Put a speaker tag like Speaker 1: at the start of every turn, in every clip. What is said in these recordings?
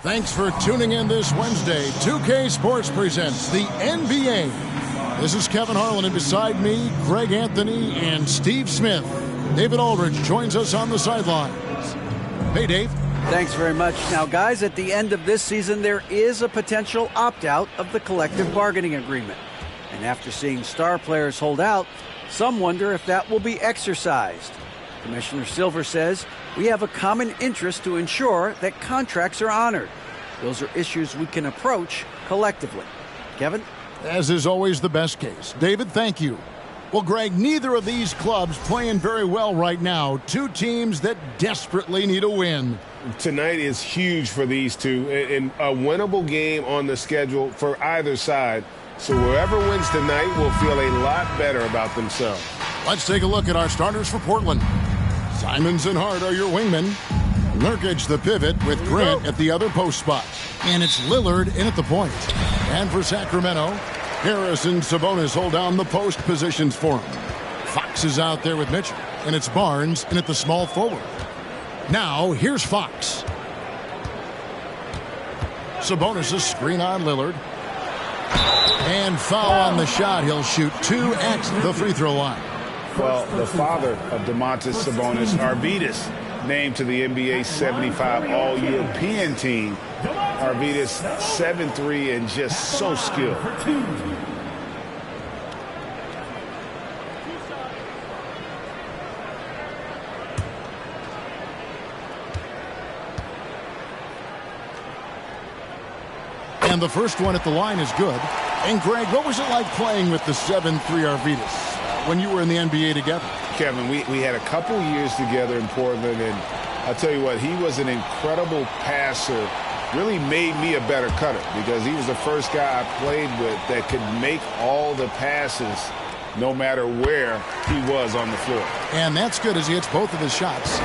Speaker 1: Thanks for tuning in this Wednesday. 2K Sports presents the NBA. This is Kevin Harlan, and beside me, Greg Anthony and Steve Smith. David Aldridge joins us on the sidelines. Hey, Dave.
Speaker 2: Thanks very much. Now, guys, at the end of this season, there is a potential opt-out of the collective bargaining agreement. And after seeing star players hold out, some wonder if that will be exercised. Commissioner Silver says we have a common interest to ensure that contracts are honored. Those are issues we can approach collectively. Kevin?
Speaker 1: As is always the best case. David, thank you. Well, Greg, neither of these clubs playing very well right now. Two teams that desperately need a win.
Speaker 3: Tonight is huge for these two, and a winnable game on the schedule for either side. So whoever wins tonight will feel a lot better about themselves.
Speaker 1: Let's take a look at our starters for Portland. Simons and Hart are your wingmen. Nurkic the pivot with Grant at the other post spot. And it's Lillard in at the point. And for Sacramento, Harris and Sabonis hold down the post positions for him. Fox is out there with Mitchell. And it's Barnes in at the small forward. Now, here's Fox. Sabonis' screen on Lillard. And foul on the shot. He'll shoot 2 at the free throw line.
Speaker 3: Well, the father of Domantas Sabonis, Arvydas, named to the NBA 75 All-European team. Arvydas 7'3" and just so skilled.
Speaker 1: And the first one at the line is good. And Greg, what was it like playing with the 7'3" Arvydas when you were in the NBA together?
Speaker 3: Kevin, we had a couple years together in Portland, and I'll tell you what, he was an incredible passer. Really made me a better cutter because he was the first guy I played with that could make all the passes no matter where he was on the floor.
Speaker 1: And that's good as he hits both of his shots.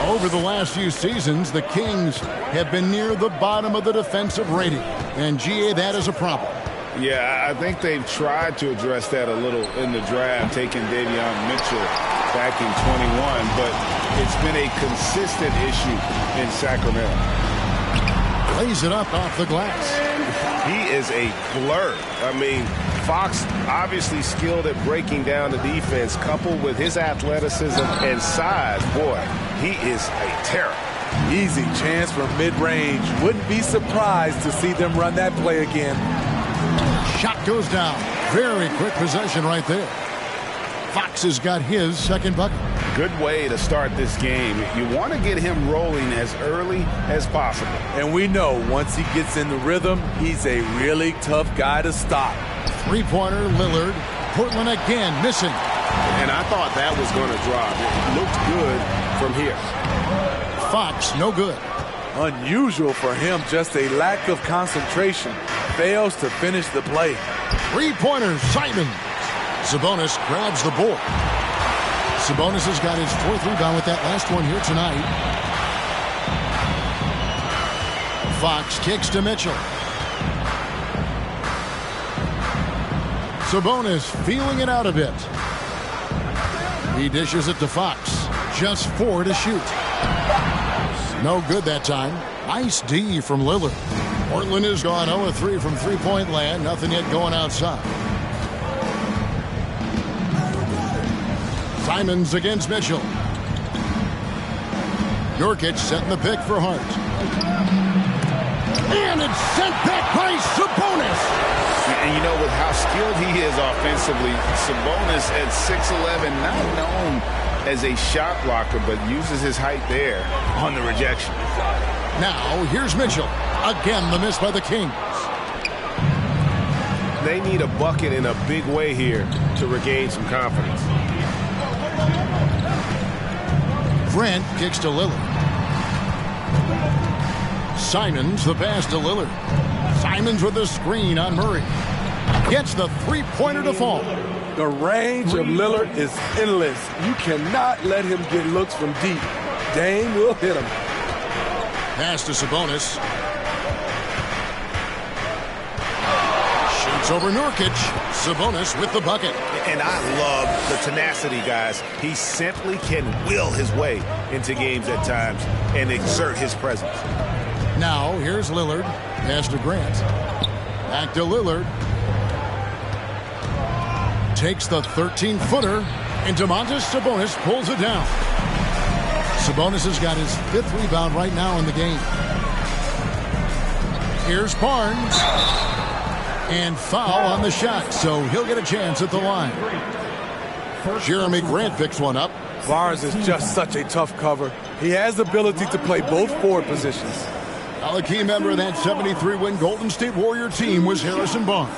Speaker 1: Over the last few seasons, the Kings have been near the bottom of the defensive rating. And, GA, that is a problem.
Speaker 3: Yeah, I think they've tried to address that a little in the draft, taking Davion Mitchell back in 21, but it's been a consistent issue in Sacramento.
Speaker 1: Lays it up off the glass.
Speaker 3: He is a blur. I mean, Fox obviously skilled at breaking down the defense, coupled with his athleticism and size. Boy, he is a terror.
Speaker 4: Easy chance from mid-range. Wouldn't be surprised to see them run that play again.
Speaker 1: Shot goes down. Very quick possession right there. Fox has got his second bucket.
Speaker 3: Good way to start this game. You want to get him rolling as early as possible.
Speaker 4: And we know once he gets in the rhythm, he's a really tough guy to stop.
Speaker 1: Three-pointer, Lillard. Portland again missing.
Speaker 3: And I thought that was going to drop. It looked good from here.
Speaker 1: Fox, no good.
Speaker 4: Unusual for him, just a lack of concentration. Fails to finish the play.
Speaker 1: Three-pointer, Simon. Sabonis grabs the board. Sabonis has got his 4th rebound with that last one here tonight. Fox kicks to Mitchell. Sabonis feeling it out a bit. He dishes it to Fox. Just 4 to shoot. No good that time. Nice D from Lillard. Portland has gone 0-3 from three-point land. Nothing yet going outside. Simons against Mitchell. Nurkic setting the pick for Hart. And it's sent back by Sabonis.
Speaker 3: And you know, with how skilled he is offensively, Sabonis at 6'11", not known as a shot blocker, but uses his height there on the rejection.
Speaker 1: Now, here's Mitchell. Again, the miss by the Kings.
Speaker 3: They need a bucket in a big way here to regain some confidence.
Speaker 1: Grant kicks to Lillard. Simons, the pass to Lillard. Simons with the screen on Murray. Gets the three-pointer to fall.
Speaker 4: The range of Lillard is endless. You cannot let him get looks from deep. Dame will hit him.
Speaker 1: Pass to Sabonis. Shoots over Nurkic. Sabonis with the bucket.
Speaker 3: And I love the tenacity, guys. He simply can will his way into games at times and exert his presence.
Speaker 1: Now, here's Lillard. Pass to Grant. Back to Lillard. Takes the 13-footer, and Domantas Sabonis pulls it down. Sabonis has got his 5th rebound right now in the game. Here's Barnes. And foul on the shot, so he'll get a chance at the line. Jeremy Grant picks one up.
Speaker 4: Barnes is just such a tough cover. He has the ability to play both forward positions.
Speaker 1: Now, a key member of that 73-win Golden State Warrior team was Harrison Barnes.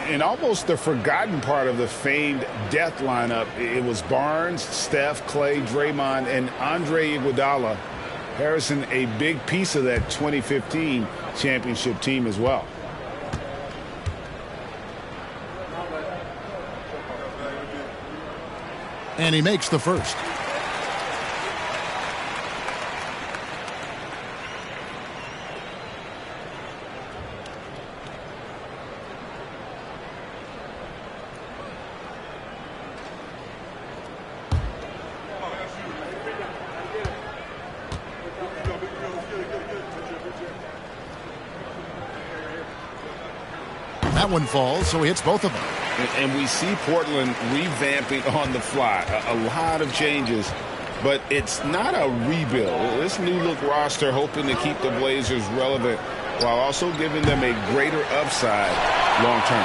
Speaker 3: And almost the forgotten part of the famed death lineup, it was Barnes, Steph, Clay, Draymond, and Andre Iguodala. Harrison, a big piece of that 2015 championship team as well.
Speaker 1: And he makes the first. That one falls, so he hits both of them.
Speaker 3: And we see Portland revamping on the fly. A lot of changes, but it's not a rebuild. This new look roster hoping to keep the Blazers relevant while also giving them a greater upside long term.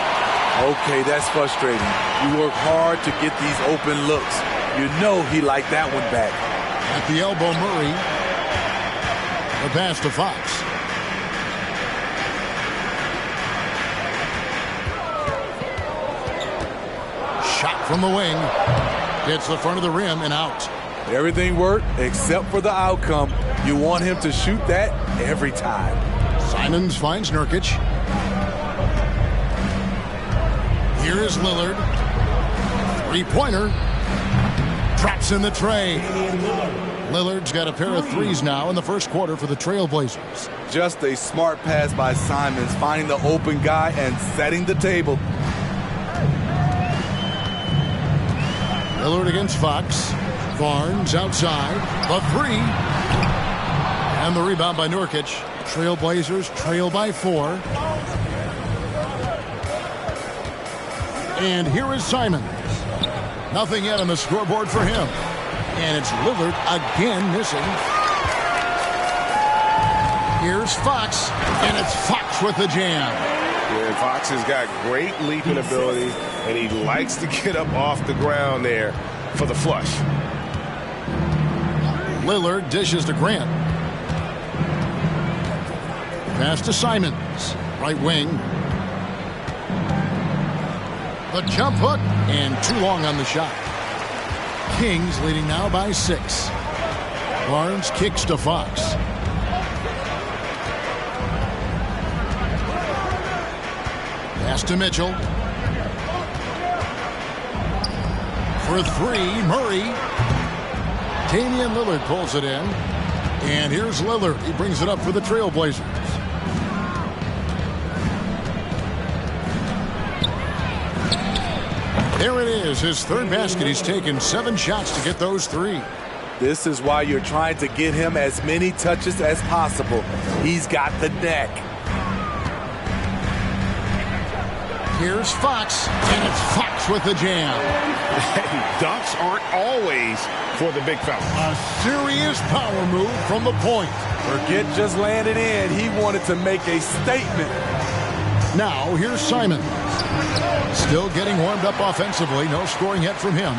Speaker 4: Okay, that's frustrating. You work hard to get these open looks. You know he liked that one back.
Speaker 1: At the elbow, Murray. The pass to Fox. Shot from the wing. Hits the front of the rim and out.
Speaker 4: Everything worked except for the outcome. You want him to shoot that every time.
Speaker 1: Simons finds Nurkic. Here is Lillard. Three-pointer. Traps in the tray. Lillard's got a pair of threes now in the first quarter for the Trailblazers.
Speaker 4: Just a smart pass by Simons, finding the open guy and setting the table.
Speaker 1: Lillard against Fox. Barnes outside. The three. And the rebound by Nurkic. Trailblazers trail by 4. And here is Simons. Nothing yet on the scoreboard for him. And it's Lillard again missing. Here's Fox. And it's Fox with the jam.
Speaker 3: Yeah, Fox has got great leaping ability, and he likes to get up off the ground there for the flush.
Speaker 1: Lillard dishes to Grant. Pass to Simons. Right wing. The jump hook. And too long on the shot. Kings leading now by 6. Barnes kicks to Fox. Pass to Mitchell. For 3, Murray. Damian Lillard pulls it in. And here's Lillard. He brings it up for the Trailblazers. There it is, his third basket. He's taken 7 shots to get those 3.
Speaker 4: This is why you're trying to get him as many touches as possible. He's got the neck.
Speaker 1: Here's Fox, and it's Fox with the jam.
Speaker 3: Dunks aren't always for the big fella.
Speaker 1: A serious power move from the point.
Speaker 4: Forget just landed in. He wanted to make a statement.
Speaker 1: Now, here's Simons. Still getting warmed up offensively. No scoring yet from him.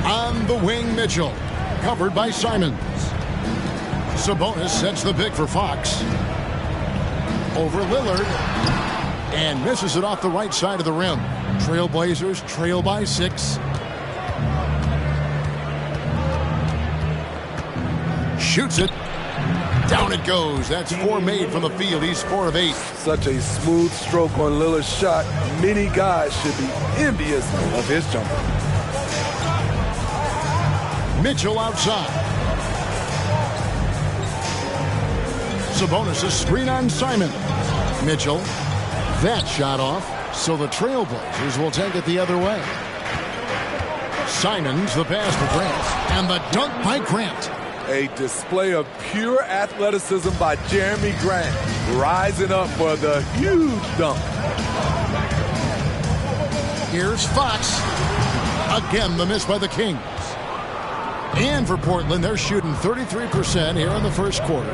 Speaker 1: On the wing, Mitchell. Covered by Simons. Sabonis sets the pick for Fox. Over Lillard. And misses it off the right side of the rim. Trailblazers trail by 6. Shoots it. Down it goes. That's 4 made from the field. He's 4 of 8.
Speaker 4: Such a smooth stroke on Lillard's shot. Many guys should be envious of his jumper.
Speaker 1: Mitchell outside. Sabonis' screen on Simon. Mitchell. That shot off. So the Trailblazers will take it the other way. Simons the pass to Grant. And the dunk by Grant.
Speaker 4: A display of pure athleticism by Jeremy Grant, rising up for the huge dunk.
Speaker 1: Here's Fox. Again, the miss by the Kings. And for Portland, they're shooting 33% here in the first quarter.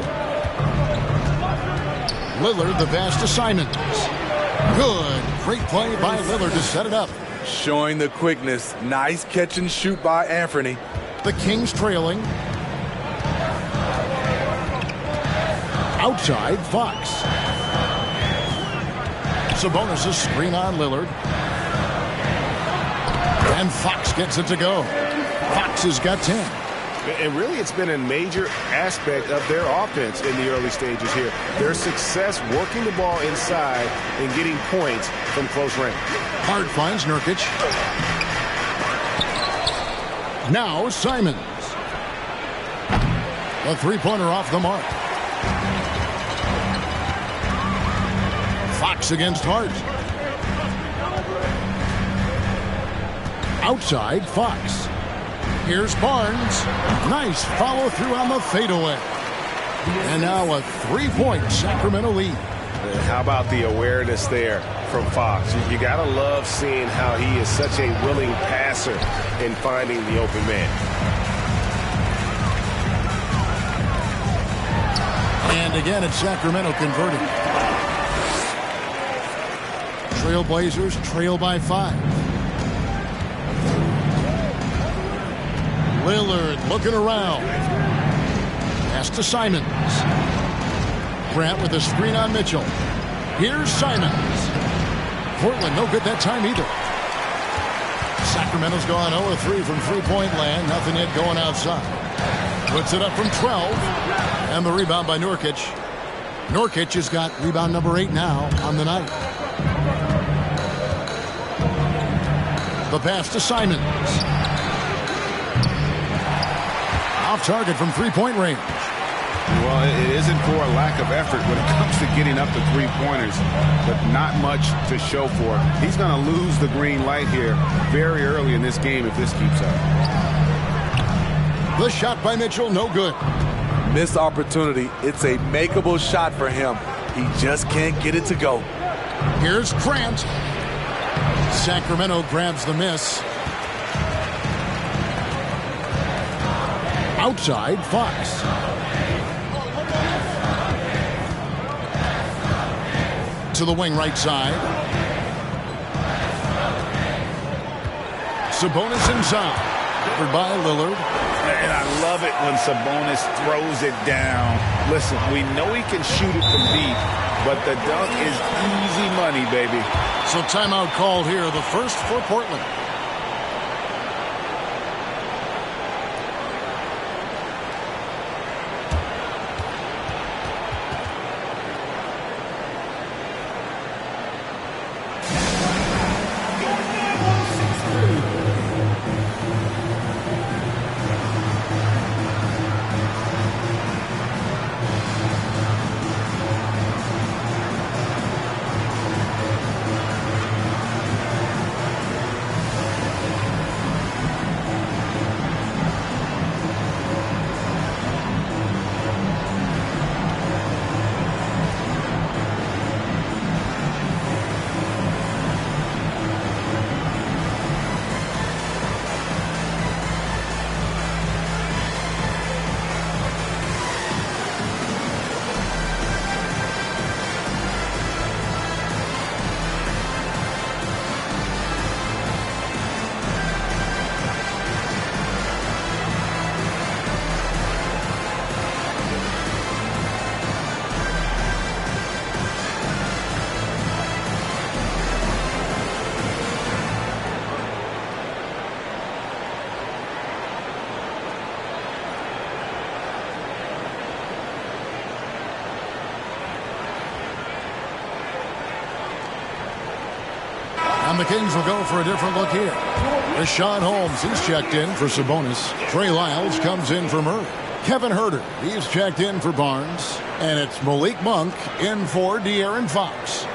Speaker 1: Lillard, the pass to Simons. Good. Great play by Lillard to set it up.
Speaker 4: Showing the quickness. Nice catch and shoot by Anthony.
Speaker 1: The Kings trailing. Outside, Fox. Sabonis' screen on Lillard. And Fox gets it to go. Fox has got 10.
Speaker 3: And really, it's been a major aspect of their offense in the early stages here. Their success working the ball inside and getting points from close range.
Speaker 1: Hard finds Nurkic. Now Simons. A three-pointer off the mark. Fox against Hart. Outside, Fox. Here's Barnes. Nice follow through on the fadeaway. And now a three-point Sacramento lead.
Speaker 3: How about the awareness there from Fox? You got to love seeing how he is such a willing passer in finding the open man.
Speaker 1: And again, it's Sacramento converting. Trailblazers trail by 5. Lillard looking around. Pass to Simons. Grant with a screen on Mitchell. Here's Simons. Portland no good that time either. Sacramento's gone 0-3 from three-point land. Nothing yet going outside. Puts it up from 12. And the rebound by Nurkic. Nurkic has got rebound number 8 now on the night. The pass to Simons. Off target from three-point range.
Speaker 5: Well, it isn't for a lack of effort when it comes to getting up to three-pointers, but not much to show for it. He's going to lose the green light here very early in this game if this keeps up.
Speaker 1: The shot by Mitchell, no good.
Speaker 4: Missed opportunity. It's a makeable shot for him. He just can't get it to go.
Speaker 1: Here's Grant. Sacramento grabs the miss. Outside, Fox. To the wing right side. Sabonis inside. Covered by Lillard.
Speaker 3: And I love it when Sabonis throws it down. Listen, we know he can shoot it from deep, but the dunk is easy money, baby.
Speaker 1: So timeout called here, the first for Portland. And the Kings will go for a different look here. Richaun Holmes, he's checked in for Sabonis. Trey Lyles comes in for Murray. Kevin Huerter, he's checked in for Barnes. And it's Malik Monk in for De'Aaron Fox.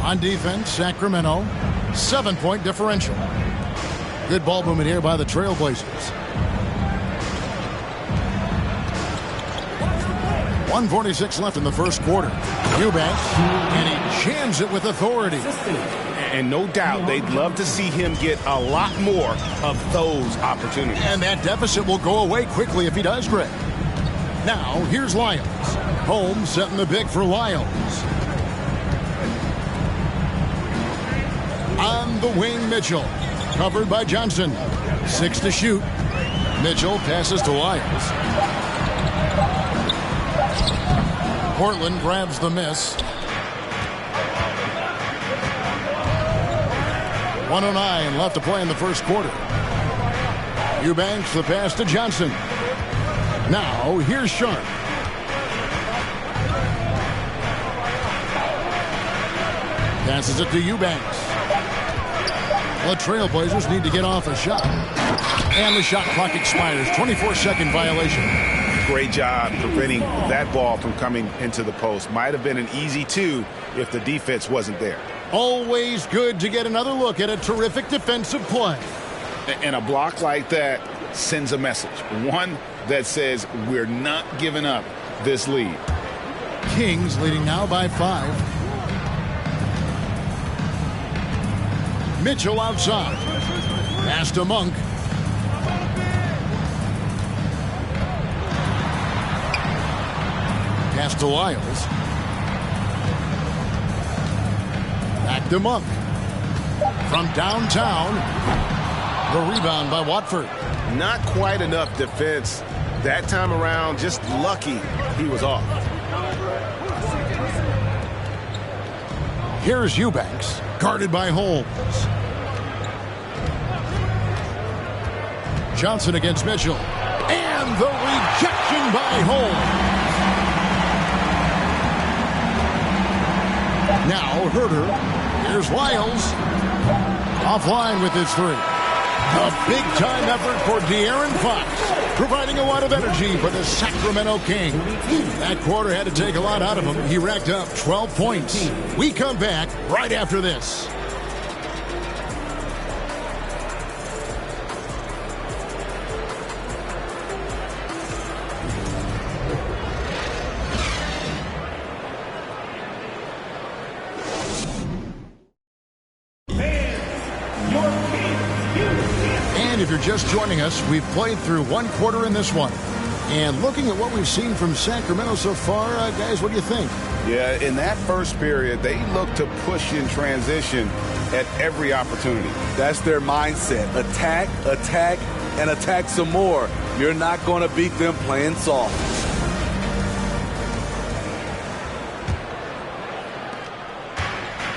Speaker 1: On defense, Sacramento, 7-point differential. Good ball movement here by the Trailblazers. 1:46 left in the first quarter. Eubanks, and he jams it with authority.
Speaker 5: And no doubt they'd love to see him get a lot more of those opportunities.
Speaker 1: And that deficit will go away quickly if he does, Greg. Now, here's Lyles. Holmes setting the big for Lyles. On the wing, Mitchell. Covered by Johnson. 6 to shoot. Mitchell passes to Lyles. Portland grabs the miss. 1:09 left to play in the first quarter. Eubanks the pass to Johnson. Now here's Sharp. Passes it to Eubanks. The Trailblazers need to get off a shot. And the shot clock expires. 24-second violation.
Speaker 5: Great job preventing that ball from coming into the post. Might have been an easy 2 if the defense wasn't there.
Speaker 1: Always good to get another look at a terrific defensive play.
Speaker 5: And a block like that sends a message. One that says we're not giving up this lead.
Speaker 1: Kings leading now by 5. Mitchell outside. Pass to Monk. Pass to Lyles. Back to Monk. From downtown. The rebound by Watford.
Speaker 5: Not quite enough defense that time around. Just lucky he was off.
Speaker 1: Here's Eubanks. Guarded by Holmes. Johnson against Mitchell. And the rejection by Holmes. Now Herter. Here's Lyles. Offline with his 3. A big-time effort for De'Aaron Fox, providing a lot of energy for the Sacramento Kings. That quarter had to take a lot out of him. He racked up 12 points. We come back right after this. If you're just joining us, we've played through 1 quarter in this one. And looking at what we've seen from Sacramento so far, guys, what do you think?
Speaker 5: Yeah, in that first period, they looked to push in transition at every opportunity.
Speaker 4: That's their mindset. Attack, attack, and attack some more. You're not going to beat them playing soft.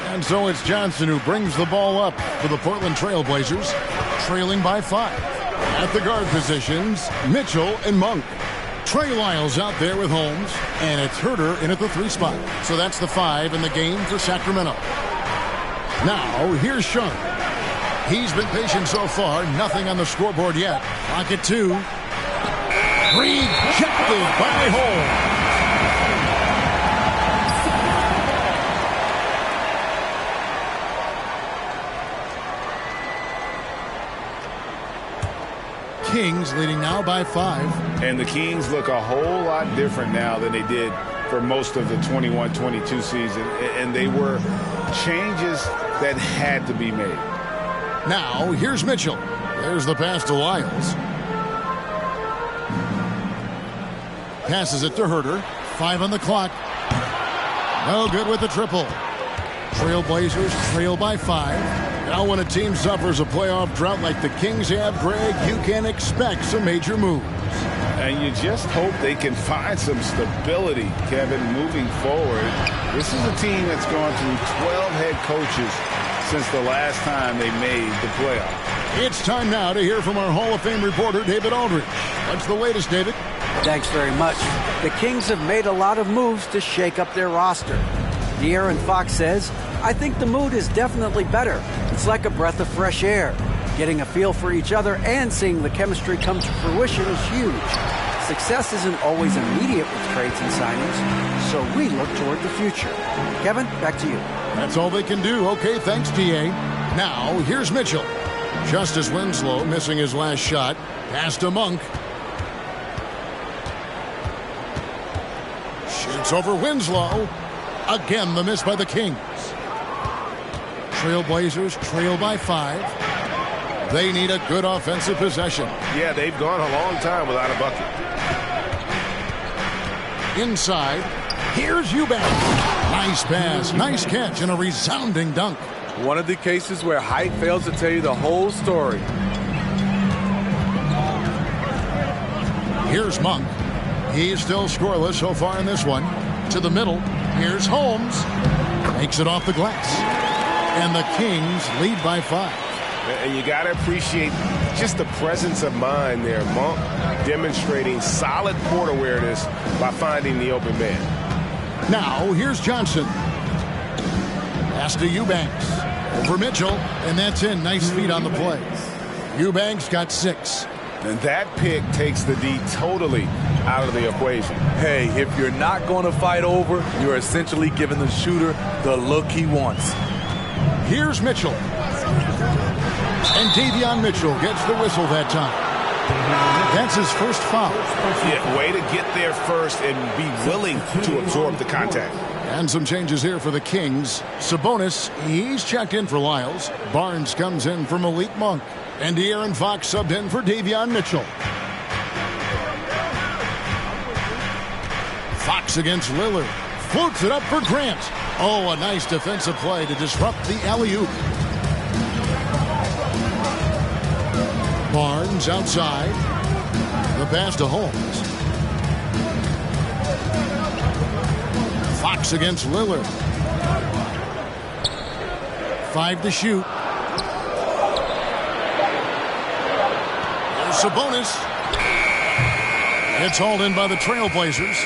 Speaker 1: And so it's Johnson who brings the ball up for the Portland Trailblazers, trailing by 5. At the guard positions, Mitchell and Monk. Trey Lyles out there with Holmes, and it's Herter in at the 3 spot. So that's the 5 in the game for Sacramento. Now, here's Sharp. He's been patient so far, nothing on the scoreboard yet. Clock at 2. Rejected by Holmes. Kings leading now by 5.
Speaker 3: And the Kings look a whole lot different now than they did for most of the 21-22 season. And they were changes that had to be made.
Speaker 1: Now, here's Mitchell. There's the pass to Lyles. Passes it to Herter. 5 on the clock. No good with the triple. Trailblazers trail by 5. Now when a team suffers a playoff drought like the Kings have, Greg, you can expect some major moves.
Speaker 3: And you just hope they can find some stability, Kevin, moving forward. This is a team that's gone through 12 head coaches since the last time they made the playoffs.
Speaker 1: It's time now to hear from our Hall of Fame reporter, David Aldridge. What's the latest, David?
Speaker 2: Thanks very much. The Kings have made a lot of moves to shake up their roster. De'Aaron Fox says, I think the mood is definitely better. It's like a breath of fresh air. Getting a feel for each other and seeing the chemistry come to fruition is huge. Success isn't always immediate with trades and signings, so we look toward the future. Kevin, back to you.
Speaker 1: That's all they can do. Okay, thanks, TA. Now, here's Mitchell. Justice Winslow missing his last shot. Pass to Monk. Shoots over Winslow. Again, the miss by the Kings. Trailblazers trail by 5. They need a good offensive possession.
Speaker 5: Yeah, they've gone a long time without a bucket.
Speaker 1: Inside, here's Eubanks. Nice pass, nice catch, and a resounding dunk.
Speaker 4: One of the cases where height fails to tell you the whole story.
Speaker 1: Here's Monk. He's still scoreless so far in this one. To the middle. Here's Holmes. Makes it off the glass. And the Kings lead by 5.
Speaker 6: And you got to appreciate just the presence of mind there. Monk demonstrating solid court awareness by finding the open man.
Speaker 1: Now, here's Johnson. Pass to Eubanks. Over Mitchell. And that's in. Nice feet on the play. Eubanks got 6.
Speaker 6: And that pick takes the D totally out of the equation.
Speaker 4: Hey, if you're not going to fight over, you're essentially giving the shooter the look he wants.
Speaker 1: Here's Mitchell. And Davion Mitchell gets the whistle that time. That's his first foul.
Speaker 6: Yeah, way to get there first and be willing to absorb the contact.
Speaker 1: And some changes here for the Kings. Sabonis, he's checked in for Lyles. Barnes comes in for Malik Monk. And De'Aaron Fox subbed in for Davion Mitchell. Fox against Lillard. Floats it up for Grant. Oh, a nice defensive play to disrupt the alley-oop. Barnes outside. The pass to Holmes. Fox against Lillard. 5 to shoot. There's Sabonis. It's hauled in by the Trailblazers.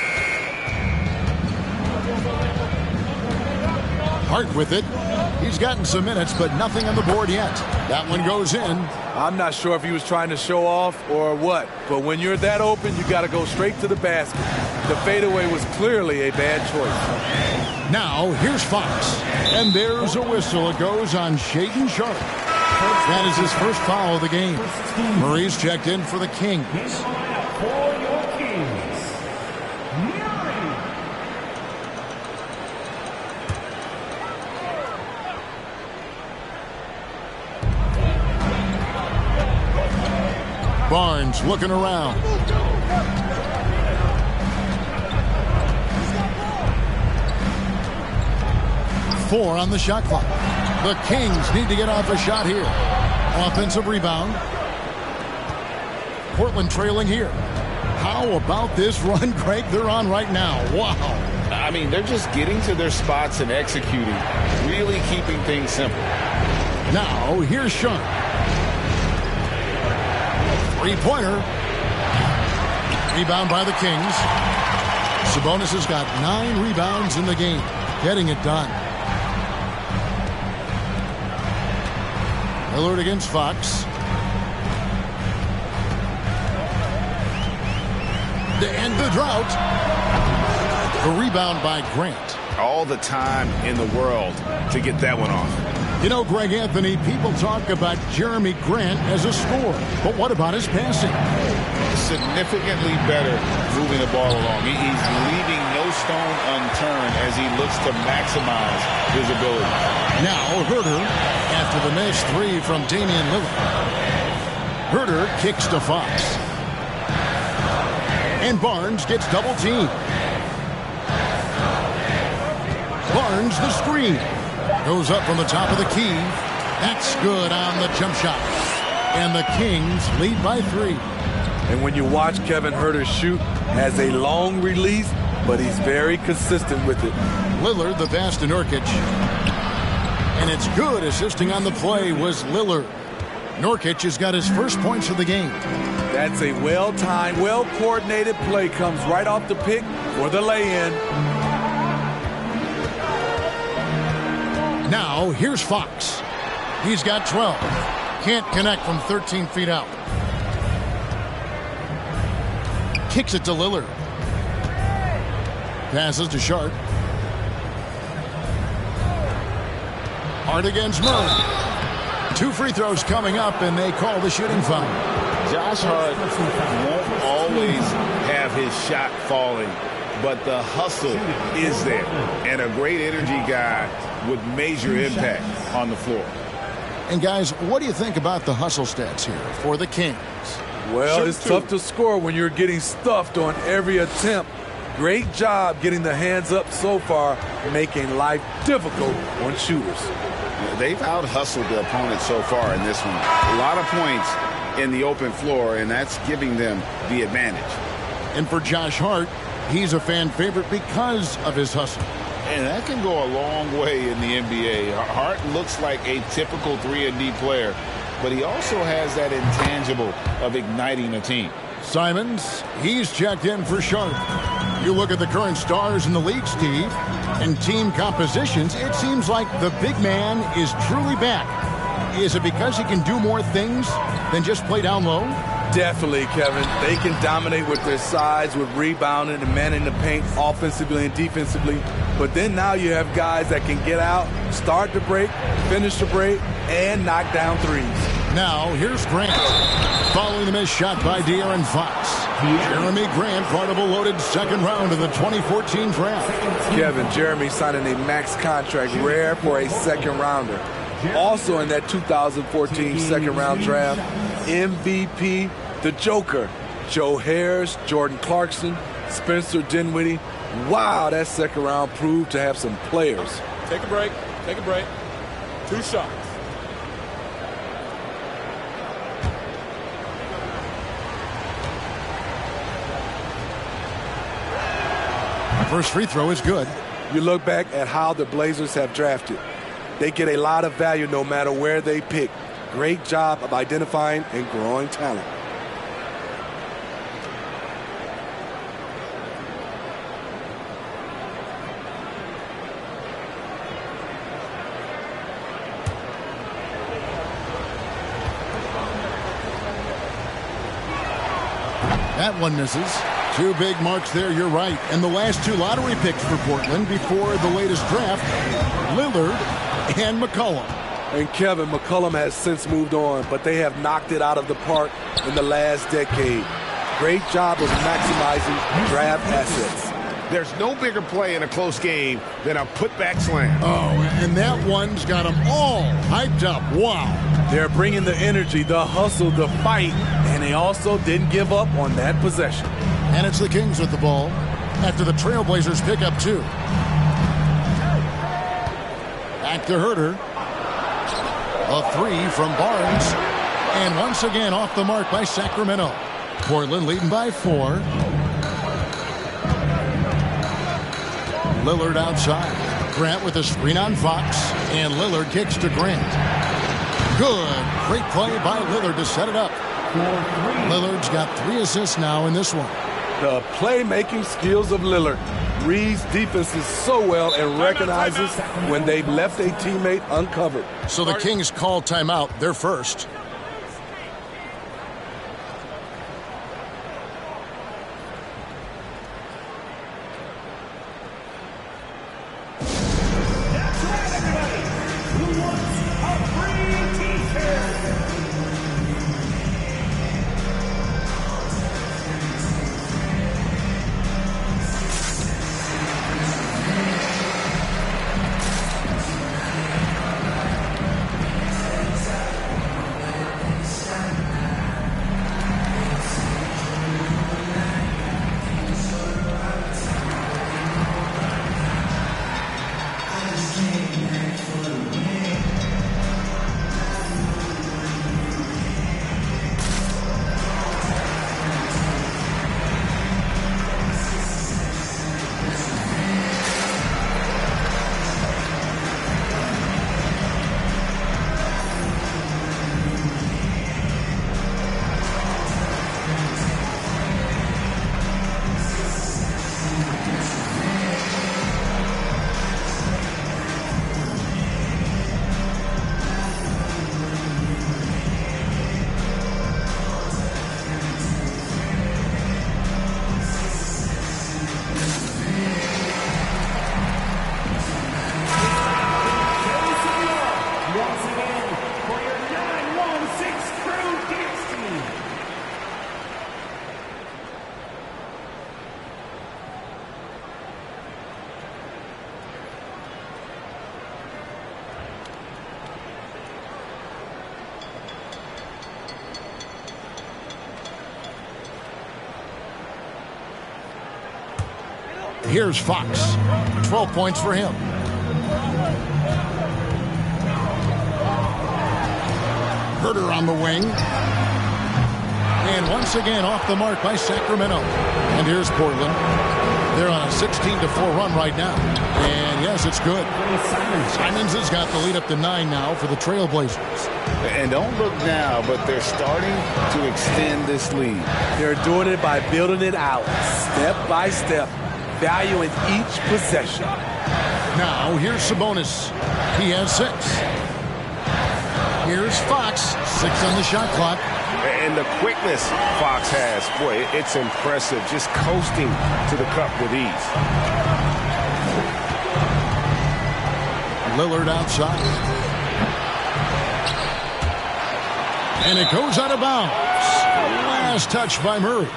Speaker 1: Hart with it. He's gotten some minutes, but nothing on the board yet. That one goes in.
Speaker 4: I'm not sure if he was trying to show off or what, but when you're that open, you got to go straight to the basket. The fadeaway was clearly a bad choice.
Speaker 1: Now, here's Fox. And there's a whistle. It goes on Shaedon Sharpe. That is his first foul of the game. Murray's checked in for the Kings. Barnes looking around. Four on the shot clock. The Kings need to get off a shot here. Offensive rebound. Portland trailing here. How about this run, Craig, they're on right now? Wow.
Speaker 5: I mean, they're just getting to their spots and executing, really keeping things simple.
Speaker 1: Now, here's Sharpe. Three-pointer. Rebound by the Kings. Sabonis has got 9 rebounds in the game. Getting it done. Lillard against Fox. To end the drought. The rebound by Grant.
Speaker 5: All the time in the world to get that one off.
Speaker 1: You know, Greg Anthony, people talk about Jeremy Grant as a scorer, but what about his passing?
Speaker 5: Significantly better moving the ball along. He's leaving no stone unturned as he looks to maximize his ability.
Speaker 1: Now, Herter, after the missed 3 from Damian Lillard. Herter kicks to Fox. And Barnes gets double teamed. Barnes the screen. Goes up from the top of the key. That's good on the jump shot. And the Kings lead by 3.
Speaker 4: And when you watch Kevin Herter shoot, has a long release, but he's very consistent with it.
Speaker 1: Lillard the pass to Nurkic. And it's good. Assisting on the play was Lillard. Nurkic has got his first points of the game.
Speaker 4: That's a well-timed, well-coordinated play. Comes right off the pick for the lay-in.
Speaker 1: Now, here's Fox. He's got 12. Can't connect from 13 feet out. kicks it to Lillard. Passes to Sharp. Hart against Murray. 2 free throws coming up, and they call the shooting foul.
Speaker 3: Josh Hart won't always have his shot falling, but the hustle is there. And a great energy guy with major impact on the floor.
Speaker 1: And guys, what do you think about the hustle stats here for the Kings?
Speaker 4: Well, it's tough to score when you're getting stuffed on every attempt. Great job getting the hands up so far, making life difficult on shooters.
Speaker 5: They've out-hustled the opponent so far in this one. A lot of points in the open floor, and that's giving them the advantage.
Speaker 1: And for Josh Hart, he's a fan favorite because of his hustle.
Speaker 3: And that can go a long way in the NBA. Hart looks like a typical 3-and-D player, but he also has that intangible of igniting a team.
Speaker 1: Simons, he's checked in for Sharp. You look at the current stars in the league, Steve, and team compositions, it seems like the big man is truly back. Is it because he can do more things than just play down low?
Speaker 4: Definitely, Kevin. They can dominate with their size, with rebounding and manning the paint offensively and defensively. But then now you have guys that can get out, start the break, finish the break, and knock down threes.
Speaker 1: Now, here's Grant. Following the missed shot by De'Aaron Fox. Jeremy Grant, part of a loaded second round of the 2014 draft.
Speaker 4: Kevin, Jeremy signing a max contract, rare for a second rounder. Also in that 2014 second round draft, MVP, the Joker, Joe Harris, Jordan Clarkson, Spencer Dinwiddie. Wow, that second round proved to have some players.
Speaker 7: Take a break. Take a break. 2 shots.
Speaker 1: First free throw is good.
Speaker 4: You look back at how the Blazers have drafted. They get a lot of value no matter where they pick. Great job of identifying and growing talent.
Speaker 1: That one misses. 2 big marks there, you're right. And the last 2 lottery picks for Portland before the latest draft, Lillard and McCollum.
Speaker 4: And Kevin, McCollum has since moved on, but they have knocked it out of the park in the last decade. Great job of maximizing draft assets.
Speaker 6: There's no bigger play in a close game than a putback slam.
Speaker 1: Oh, and that one's got them all hyped up. Wow.
Speaker 4: They're bringing the energy, the hustle, the fight, and they also didn't give up on that possession.
Speaker 1: And it's the Kings with the ball after the Trailblazers pick up 2. Back to Herter. A 3 from Barnes. And once again off the mark by Sacramento. Portland leading by 4. Lillard outside. Grant with a screen on Fox. And Lillard kicks to Grant. Good. Great play by Lillard to set it up. Lillard's got 3 assists now in this one.
Speaker 4: The playmaking skills of Lillard. Reads defenses so well and recognizes when they've left a teammate uncovered.
Speaker 1: So the Kings call timeout, their first. Here's Fox. 12 points for him. Herter on the wing. And once again off the mark by Sacramento. And here's Portland. They're on a 16-4 run right now. And yes, it's good. Simons has got the lead up to 9 now for the Trailblazers.
Speaker 5: And don't look now, but they're starting to extend this lead.
Speaker 4: They're doing it by building it out, step by step, valuing each possession.
Speaker 1: Now, here's Sabonis. He has 6. Here's Fox. 6 on the shot clock.
Speaker 6: And the quickness Fox has, boy, it's impressive. Just coasting to the cup with ease.
Speaker 1: Lillard outside. And it goes out of bounds. Last touch by Murray.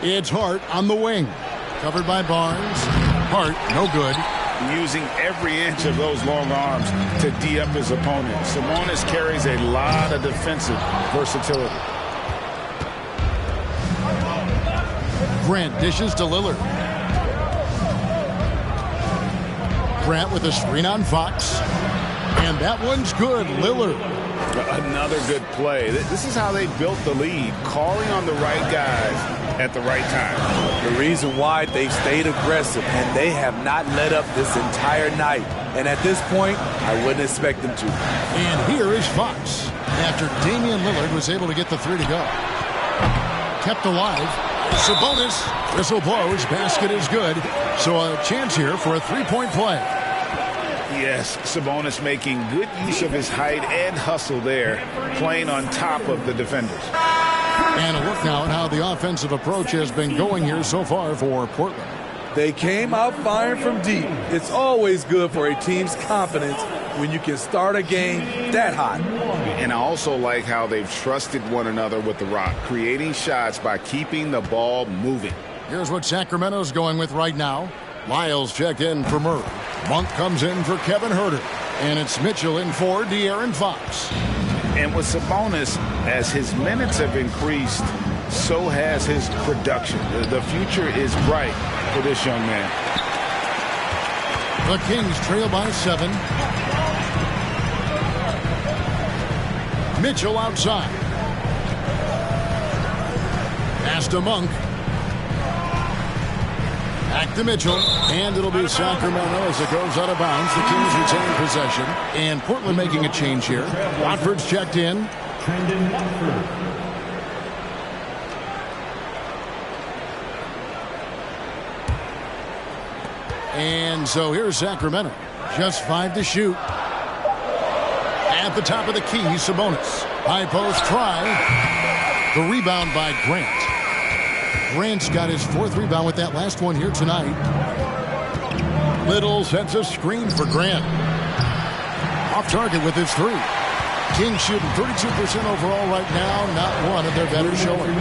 Speaker 1: It's Hart on the wing. Covered by Barnes. Hart, no good.
Speaker 5: Using every inch of those long arms to D up his opponent. Sabonis carries a lot of defensive versatility.
Speaker 1: Grant dishes to Lillard. Grant with a screen on Fox. And that one's good. Lillard.
Speaker 5: Another good play. This is how they built the lead, calling on the right guys at the right time.
Speaker 4: The reason why they've stayed aggressive, and they have not let up this entire night. And at this point, I wouldn't expect them to.
Speaker 1: And here is Fox after Damian Lillard was able to get the 3 to go. Kept alive. Sabonis. Whistle blows. Basket is good. So a chance here for a 3-point play.
Speaker 5: Yes, Sabonis making good use of his height and hustle there, playing on top of the defenders.
Speaker 1: And a look now at how the offensive approach has been going here so far for Portland.
Speaker 4: They came out firing from deep. It's always good for a team's confidence when you can start a game that hot.
Speaker 5: And I also like how they've trusted one another with the rock, creating shots by keeping the ball moving.
Speaker 1: Here's what Sacramento's going with right now. Lyles checked in for Murray. Monk comes in for Kevin Herter. And it's Mitchell in for De'Aaron Fox.
Speaker 5: And with Sabonis, as his minutes have increased, so has his production. The future is bright for this young man.
Speaker 1: The Kings trail by 7. Mitchell outside. Pass to Monk. Back to Mitchell, and it'll be Sacramento as it goes out of bounds. The Kings retain possession, and Portland making a change here. Watford's checked in. And so here's Sacramento. Just 5 to shoot. At the top of the key, Sabonis. High post try. The rebound by Grant. Grant's got his 4th rebound with that last one here tonight. Little sets a screen for Grant. Off target with his 3. Kings shooting 32% overall right now. Not one of their better showings.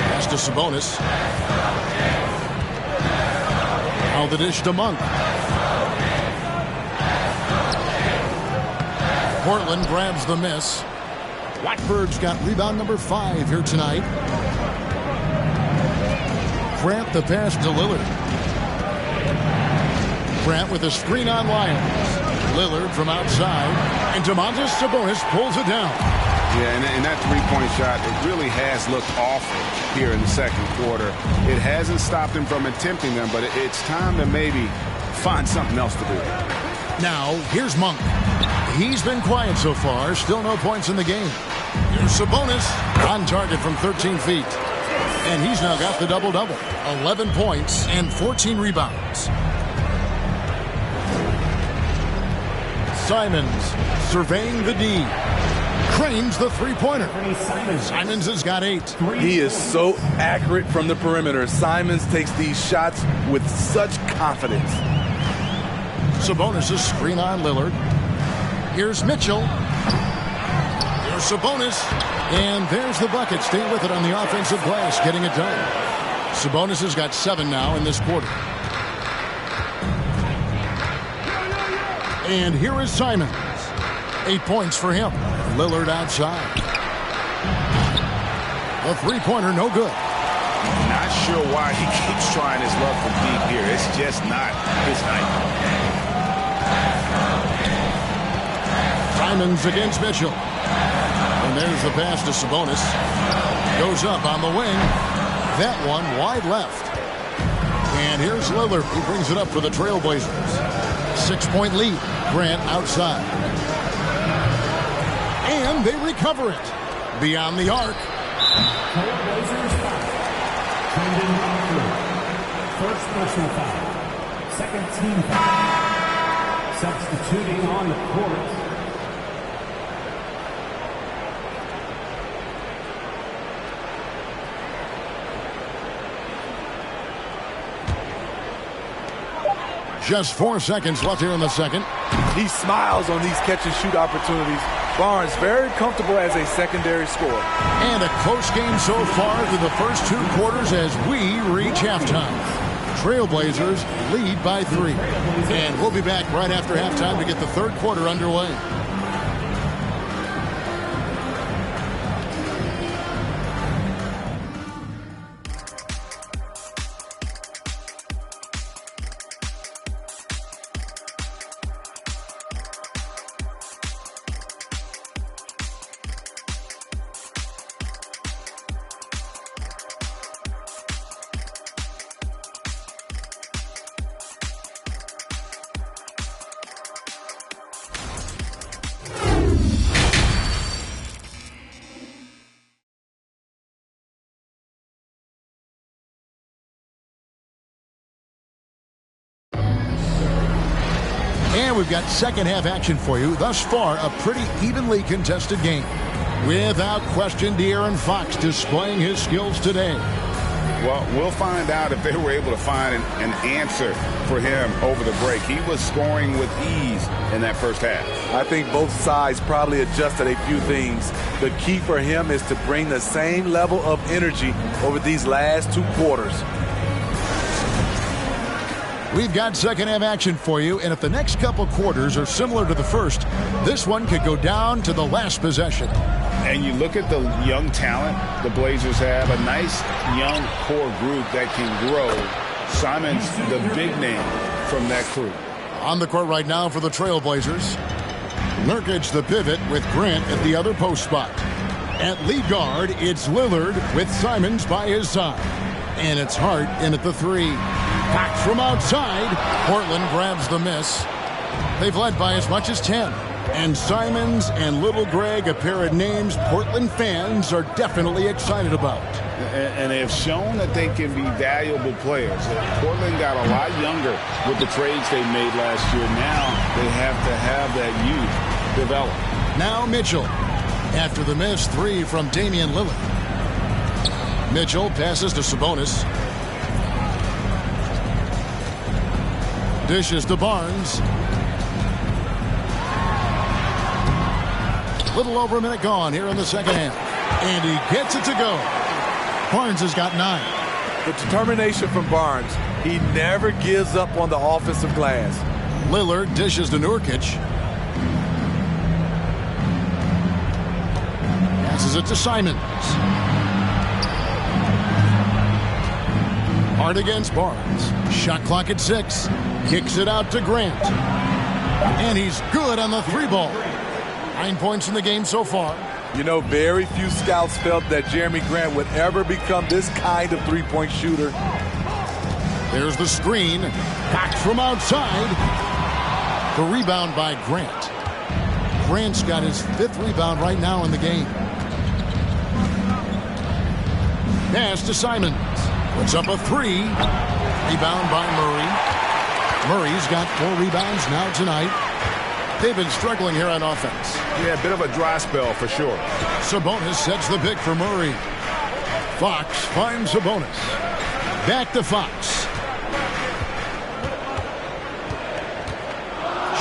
Speaker 1: Pass to Sabonis. Now the dish to Monk. Portland grabs the miss. Watford's got rebound number 5 here tonight. Grant the pass to Lillard. Grant with a screen on Lyons. Lillard from outside. And Domantas Sabonis pulls it down.
Speaker 5: Yeah, and that 3-point shot, it really has looked awful here in the second quarter. It hasn't stopped him from attempting them, but it's time to maybe find something else to do.
Speaker 1: Now, here's Monk. He's been quiet so far. Still no points in the game. Here's Sabonis on target from 13 feet. And he's now got the double-double. 11 points and 14 rebounds. Simons surveying the D. Cranes the 3-pointer. Simons has got 8.
Speaker 4: He is so accurate from the perimeter. Simons takes these shots with such confidence.
Speaker 1: Sabonis' screen on Lillard. Here's Mitchell. Here's Sabonis. And there's the bucket. Stay with it on the offensive glass, getting it done. Sabonis has got 7 now in this quarter. And here is Simons. 8 points for him. Lillard outside. The three-pointer, no good.
Speaker 5: Not sure why he keeps trying his luck from deep here. It's just not his night.
Speaker 1: Simons against Mitchell. And there's the pass to Sabonis. Goes up on the wing. That one wide left. And here's Lillard, who brings it up for the Trailblazers. 6-point lead. Grant outside. And they recover it. Beyond the arc.
Speaker 8: Trailblazers foul. Brandon Ingram. First personal foul. Second team foul. Substituting on the court.
Speaker 1: Just 4 seconds left here in the second.
Speaker 4: He smiles on these catch-and-shoot opportunities. Barnes very comfortable as a secondary scorer.
Speaker 1: And a close game so far through the first 2 quarters as we reach halftime. Trailblazers lead by 3. And we'll be back right after halftime to get the third quarter underway. And we've got second half action for you. Thus far, a pretty evenly contested game. Without question, De'Aaron Fox displaying his skills today.
Speaker 5: Well, we'll find out if they were able to find an answer for him over the break. He was scoring with ease in that first half.
Speaker 4: I think both sides probably adjusted a few things. The key for him is to bring the same level of energy over these last 2 quarters.
Speaker 1: We've got second half action for you, and if the next couple quarters are similar to the first, this one could go down to the last possession.
Speaker 5: And you look at the young talent the Blazers have, a nice young core group that can grow. Simons, the big name from that crew.
Speaker 1: On the court right now for the Trailblazers. Nurkic the pivot with Grant at the other post spot. At lead guard, it's Lillard with Simons by his side. And it's Hart in at the 3. Packed from outside. Portland grabs the miss. They've led by as much as 10. And Simons and Little Greg, a pair of names Portland fans are definitely excited about.
Speaker 5: And they have shown that they can be valuable players. Portland got a lot younger with the trades they made last year. Now they have to have that youth develop.
Speaker 1: Now Mitchell. After the miss, 3 from Damian Lillard. Mitchell passes to Sabonis. Dishes to Barnes. Little over a minute gone here in the second half. And he gets it to go. Barnes has got 9.
Speaker 4: The determination from Barnes. He never gives up on the offensive glass.
Speaker 1: Lillard dishes to Nurkic. Passes it to Simons. Hard against Barnes. Shot clock at 6. Kicks it out to Grant. And he's good on the 3-ball. 9 points in the game so far.
Speaker 4: You know, very few scouts felt that Jeremy Grant would ever become this kind of three-point shooter.
Speaker 1: There's the screen. Back from outside. The rebound by Grant. Grant's got his 5th rebound right now in the game. Pass to Simons. Puts up a 3. Rebound by Murray. Murray's got 4 rebounds now tonight. They've been struggling here on offense.
Speaker 6: Yeah, a bit of a dry spell for sure.
Speaker 1: Sabonis sets the pick for Murray. Fox finds Sabonis. Back to Fox.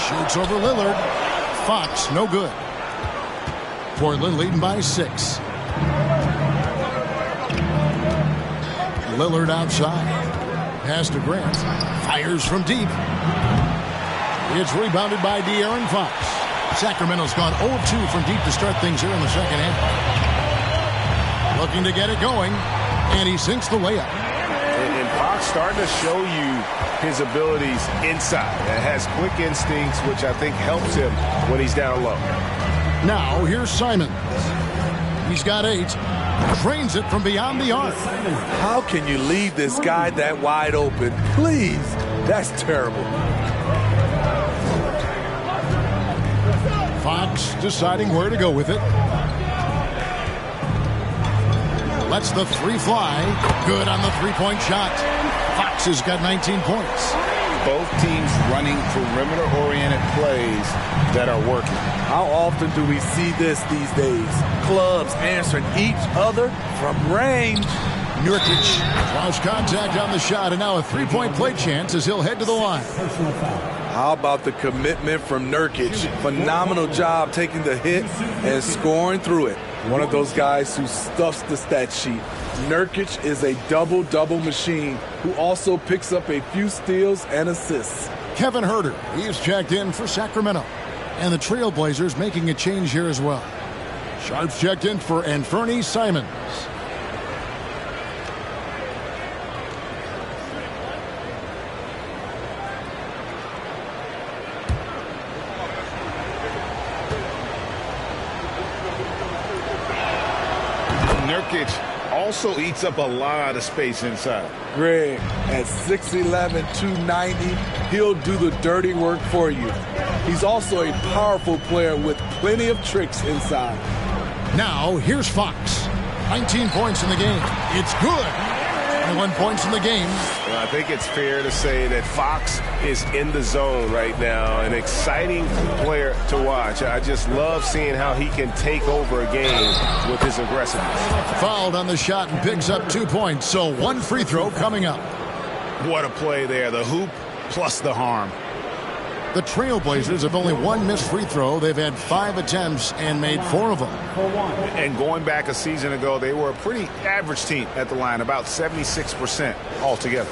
Speaker 1: Shoots over Lillard. Fox, no good. Portland leading by 6. Lillard outside. Pass to Grant. Fires from deep. It's rebounded by De'Aaron Fox. Sacramento's gone 0-2 from deep to start things here in the second half. Looking to get it going, and he sinks the layup.
Speaker 6: And Fox starting to show you his abilities inside. That has quick instincts, which I think helps him when he's down low.
Speaker 1: Now, here's Simons. He's got 8. Drains it from beyond the arc.
Speaker 4: How can you leave this guy that wide open? Please. That's terrible.
Speaker 1: Fox deciding where to go with it. Lets the 3 fly. Good on the three-point shot. Fox has got 19 points.
Speaker 5: Both teams running perimeter-oriented plays that are working.
Speaker 4: How often do we see this these days? Clubs answering each other from range.
Speaker 1: Nurkic draws contact on the shot, and now a three-point play chance as he'll head to the line.
Speaker 4: How about the commitment from Nurkic? Phenomenal job taking the hit and scoring through it. One of those guys who stuffs the stat sheet. Nurkic is a double-double machine who also picks up a few steals and assists.
Speaker 1: Kevin Huerter, he is checked in for Sacramento. And the Trailblazers making a change here as well. Sharp's checked in for Anfernee Simons.
Speaker 5: Nurkic also eats up a lot of space inside.
Speaker 4: Greg, at 6'11", 290, he'll do the dirty work for you. He's also a powerful player with plenty of tricks inside.
Speaker 1: Now, here's Fox. 19 points in the game. It's good. 21 points in the game.
Speaker 6: Well, I think it's fair to say that Fox is in the zone right now. An exciting player to watch. I just love seeing how he can take over a game with his aggressiveness.
Speaker 1: Fouled on the shot and picks up 2 points. So 1 free throw coming up.
Speaker 5: What a play there. The hoop plus the harm.
Speaker 1: The Trailblazers have only 1 missed free throw. They've had 5 attempts and made 4 of them.
Speaker 5: And going back a season ago, they were a pretty average team at the line, about 76% altogether.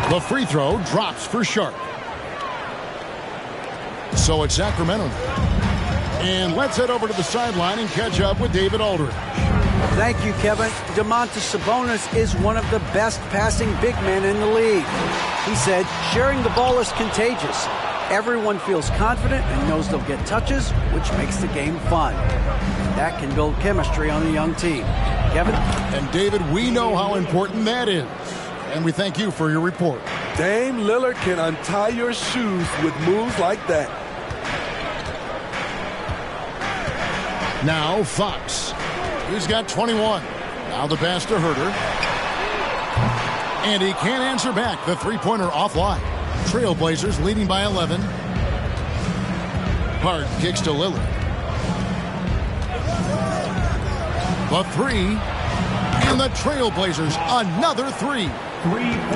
Speaker 1: The free throw drops for Sharp. So it's Sacramento. And let's head over to the sideline and catch up with David Aldridge.
Speaker 2: Thank you, Kevin. Domantas Sabonis is one of the best passing big men in the league. He said, sharing the ball is contagious. Everyone feels confident and knows they'll get touches, which makes the game fun. That can build chemistry on a young team. Kevin?
Speaker 1: And David, we know how important that is. And we thank you for your report.
Speaker 4: Dame Lillard can untie your shoes with moves like that.
Speaker 1: Now Fox. He's got 21. Now the pass to Huerter. And he can't answer back. The three-pointer offline. Trailblazers leading by 11. Hart kicks to Lillard. The 3. And the Trailblazers, another 3.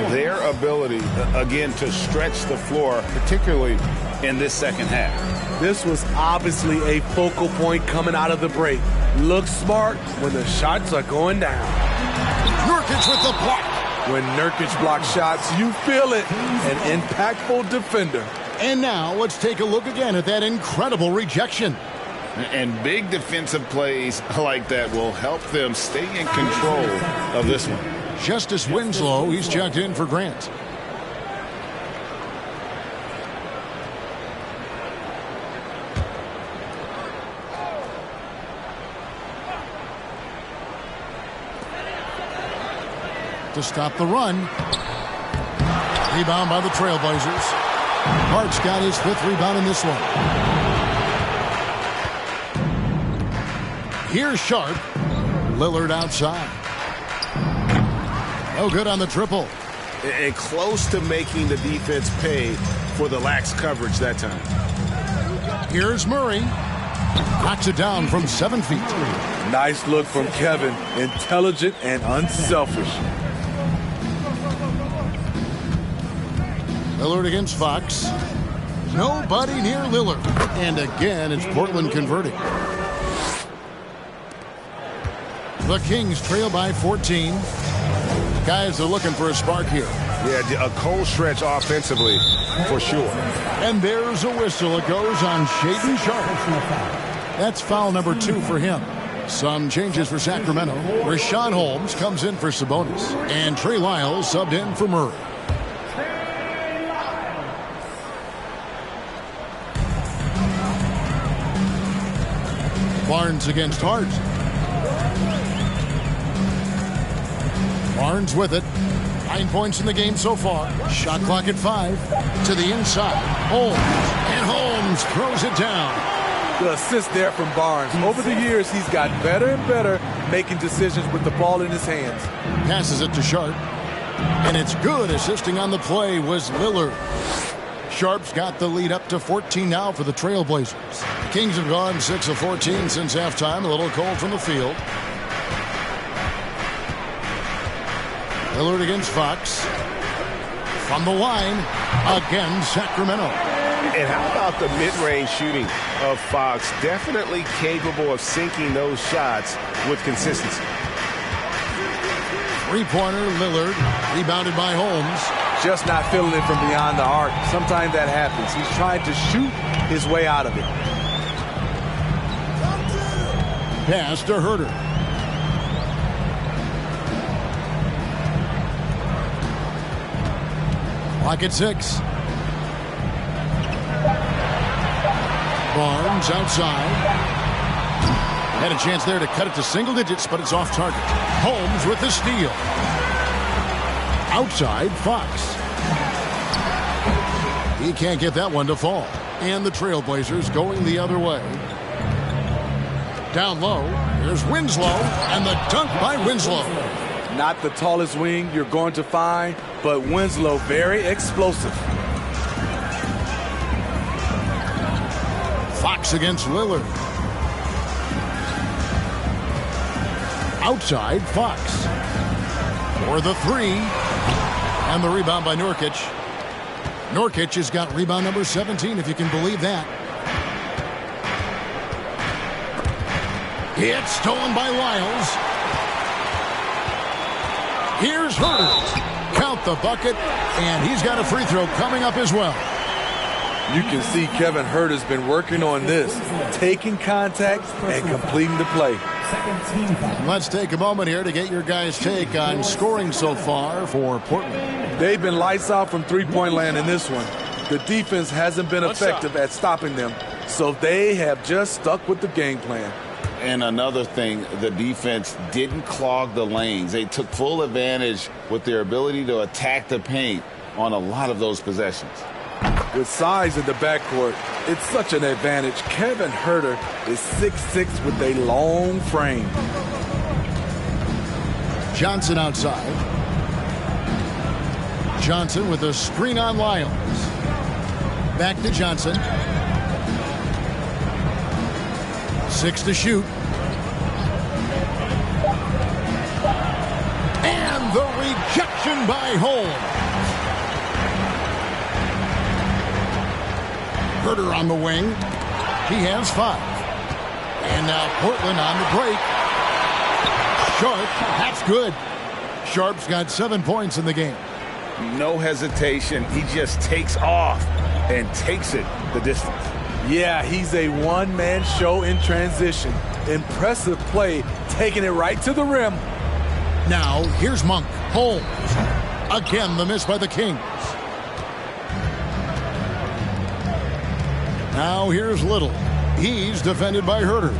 Speaker 5: Their ability, again, to stretch the floor, particularly in this second half.
Speaker 4: This was obviously a focal point coming out of the break. Look smart when the shots are going down.
Speaker 1: Nurkic with the block.
Speaker 4: When Nurkic blocks shots, you feel it. An impactful defender.
Speaker 1: And now let's take a look again at that incredible rejection.
Speaker 5: And big defensive plays like that will help them stay in control of this one.
Speaker 1: Justice Winslow, he's checked in for Grant. To stop the run. Rebound by the Trailblazers. Hart's got his 5th rebound in this one. Here's Sharp. Lillard outside. No good on the triple.
Speaker 6: And close to making the defense pay for the lax coverage that time.
Speaker 1: Here's Murray. Knocks it down from 7 feet.
Speaker 4: Nice look from Kevin. Intelligent and unselfish.
Speaker 1: Lillard against Fox. Nobody near Lillard. And again, it's Portland converting. The Kings trail by 14. Guys are looking for a spark here.
Speaker 6: Yeah, a cold stretch offensively, for sure.
Speaker 1: And there's a whistle. It goes on Shaedon Sharpe. That's foul number 2 for him. Some changes for Sacramento. Richaun Holmes comes in for Sabonis. And Trey Lyles subbed in for Murray. Barnes against Hart. Barnes with it. 9 points in the game so far. Shot clock at 5. To the inside. Holmes. And Holmes throws it down.
Speaker 4: The assist there from Barnes. Over the years, he's gotten better and better making decisions with the ball in his hands.
Speaker 1: Passes it to Sharpe. And it's good. Assisting on the play was Lillard. Sharpe's got the lead up to 14 now for the Trailblazers. Kings have gone 6 of 14 since halftime. A little cold from the field. Lillard against Fox. From the line, again, Sacramento.
Speaker 6: And how about the mid-range shooting of Fox? Definitely capable of sinking those shots with consistency.
Speaker 1: Three-pointer, Lillard, rebounded by Holmes.
Speaker 4: Just not feeling it from beyond the arc. Sometimes that happens. He's trying to shoot his way out of it.
Speaker 1: Pass to Huerter. Clock at 6. Barnes outside. Had a chance there to cut it to single digits, but it's off target. Holmes with the steal. Outside, Fox. He can't get that one to fall. And the Trailblazers going the other way. Down low, there's Winslow, and the dunk by Winslow.
Speaker 4: Not the tallest wing you're going to find, but Winslow very explosive.
Speaker 1: Fox against Lillard. Outside, Fox. For the 3. And the rebound by Nurkic. Nurkic has got rebound number 17, if you can believe that. It's stolen by Lyles. Here's Huerter. Count the bucket, and he's got a free throw coming up as well.
Speaker 4: You can see Kevin Huerter's been working on this, taking contact and completing the play.
Speaker 1: Let's take a moment here to get your guys' take on scoring so far for Portland.
Speaker 4: They've been lights out from three-point land in this one. The defense hasn't been effective at stopping them, so they have just stuck with the game plan.
Speaker 5: And another thing, the defense didn't clog the lanes. They took full advantage with their ability to attack the paint on a lot of those possessions.
Speaker 4: With size in the backcourt, it's such an advantage. Kevin Huerter is 6'6" with a long frame.
Speaker 1: Johnson outside. Johnson with a screen on Lyles. Back to Johnson. 6 to shoot. And the rejection by Holmes. Huerter on the wing. He has 5. And now Portland on the break. Sharpe, that's good. Sharpe's got 7 points in the game.
Speaker 5: No hesitation. He just takes off and takes it the distance.
Speaker 4: Yeah, he's a one-man show in transition. Impressive play, taking it right to the rim.
Speaker 1: Now, here's Monk. Holmes. Again, the miss by the Kings. Now, here's Little. He's defended by Huerter.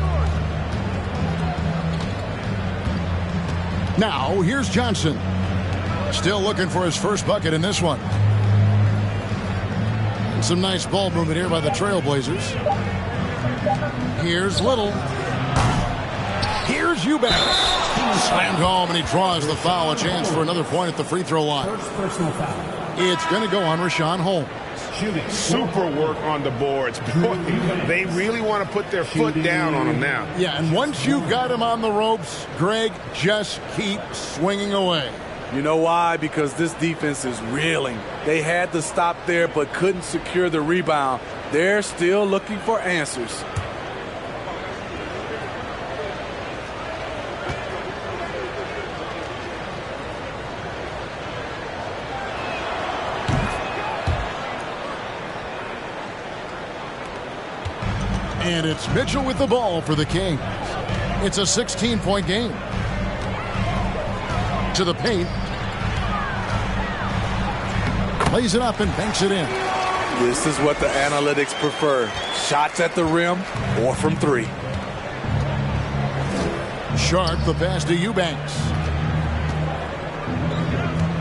Speaker 1: Now, here's Johnson. Still looking for his first bucket in this one. Some nice ball movement here by the Trailblazers. Here's Little. Here's Eubanks. Slammed home, and he draws the foul. A chance for another point at the free throw line.
Speaker 8: First personal foul.
Speaker 1: It's going to go on Richaun Holmes.
Speaker 8: Shooting.
Speaker 5: Super work on the boards. Boy, they really want to put their foot down on him now.
Speaker 1: Yeah, and once you've got him on the ropes, Greg, just keep swinging away.
Speaker 4: You know why? Because this defense is reeling. They had to stop there but couldn't secure the rebound. They're still looking for answers.
Speaker 1: And it's Mitchell with the ball for the Kings. It's a 16-point game. To the paint. Plays it up and banks it in.
Speaker 4: This is what the analytics prefer. Shots at the rim or from three.
Speaker 1: Sharp, the pass to Eubanks.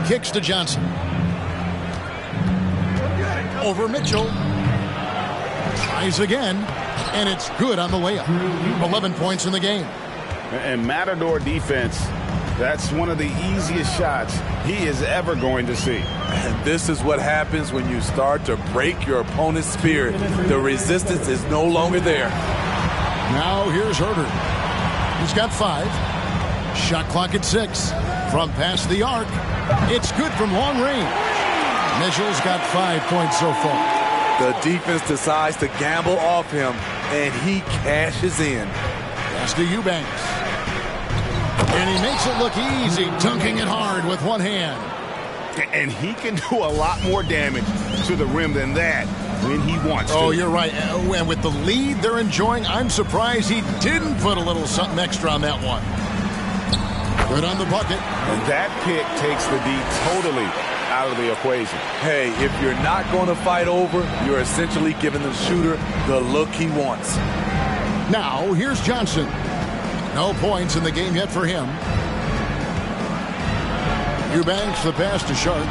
Speaker 1: Kicks to Johnson. Over Mitchell. Tries again, and it's good on the layup. 11 points in the game.
Speaker 5: And Matador defense, that's one of the easiest shots he is ever going to see.
Speaker 4: And this is what happens when you start to break your opponent's spirit. The resistance is no longer there.
Speaker 1: Now here's Herter. He's got 5. Shot clock at 6. From past the arc. It's good from long range. Mitchell's got 5 points so far.
Speaker 4: The defense decides to gamble off him, and he cashes in.
Speaker 1: Pass to Eubanks. And he makes it look easy, dunking it hard with one hand.
Speaker 5: And he can do a lot more damage to the rim than that when he wants to.
Speaker 1: Oh, you're right. And with the lead they're enjoying, I'm surprised he didn't put a little something extra on that one. Good on the bucket.
Speaker 5: And that pick takes the D totally out of the equation.
Speaker 4: Hey, if you're not going to fight over, you're essentially giving the shooter the look he wants.
Speaker 1: Now, here's Johnson. No points in the game yet for him. Eubanks, the pass to Sharp.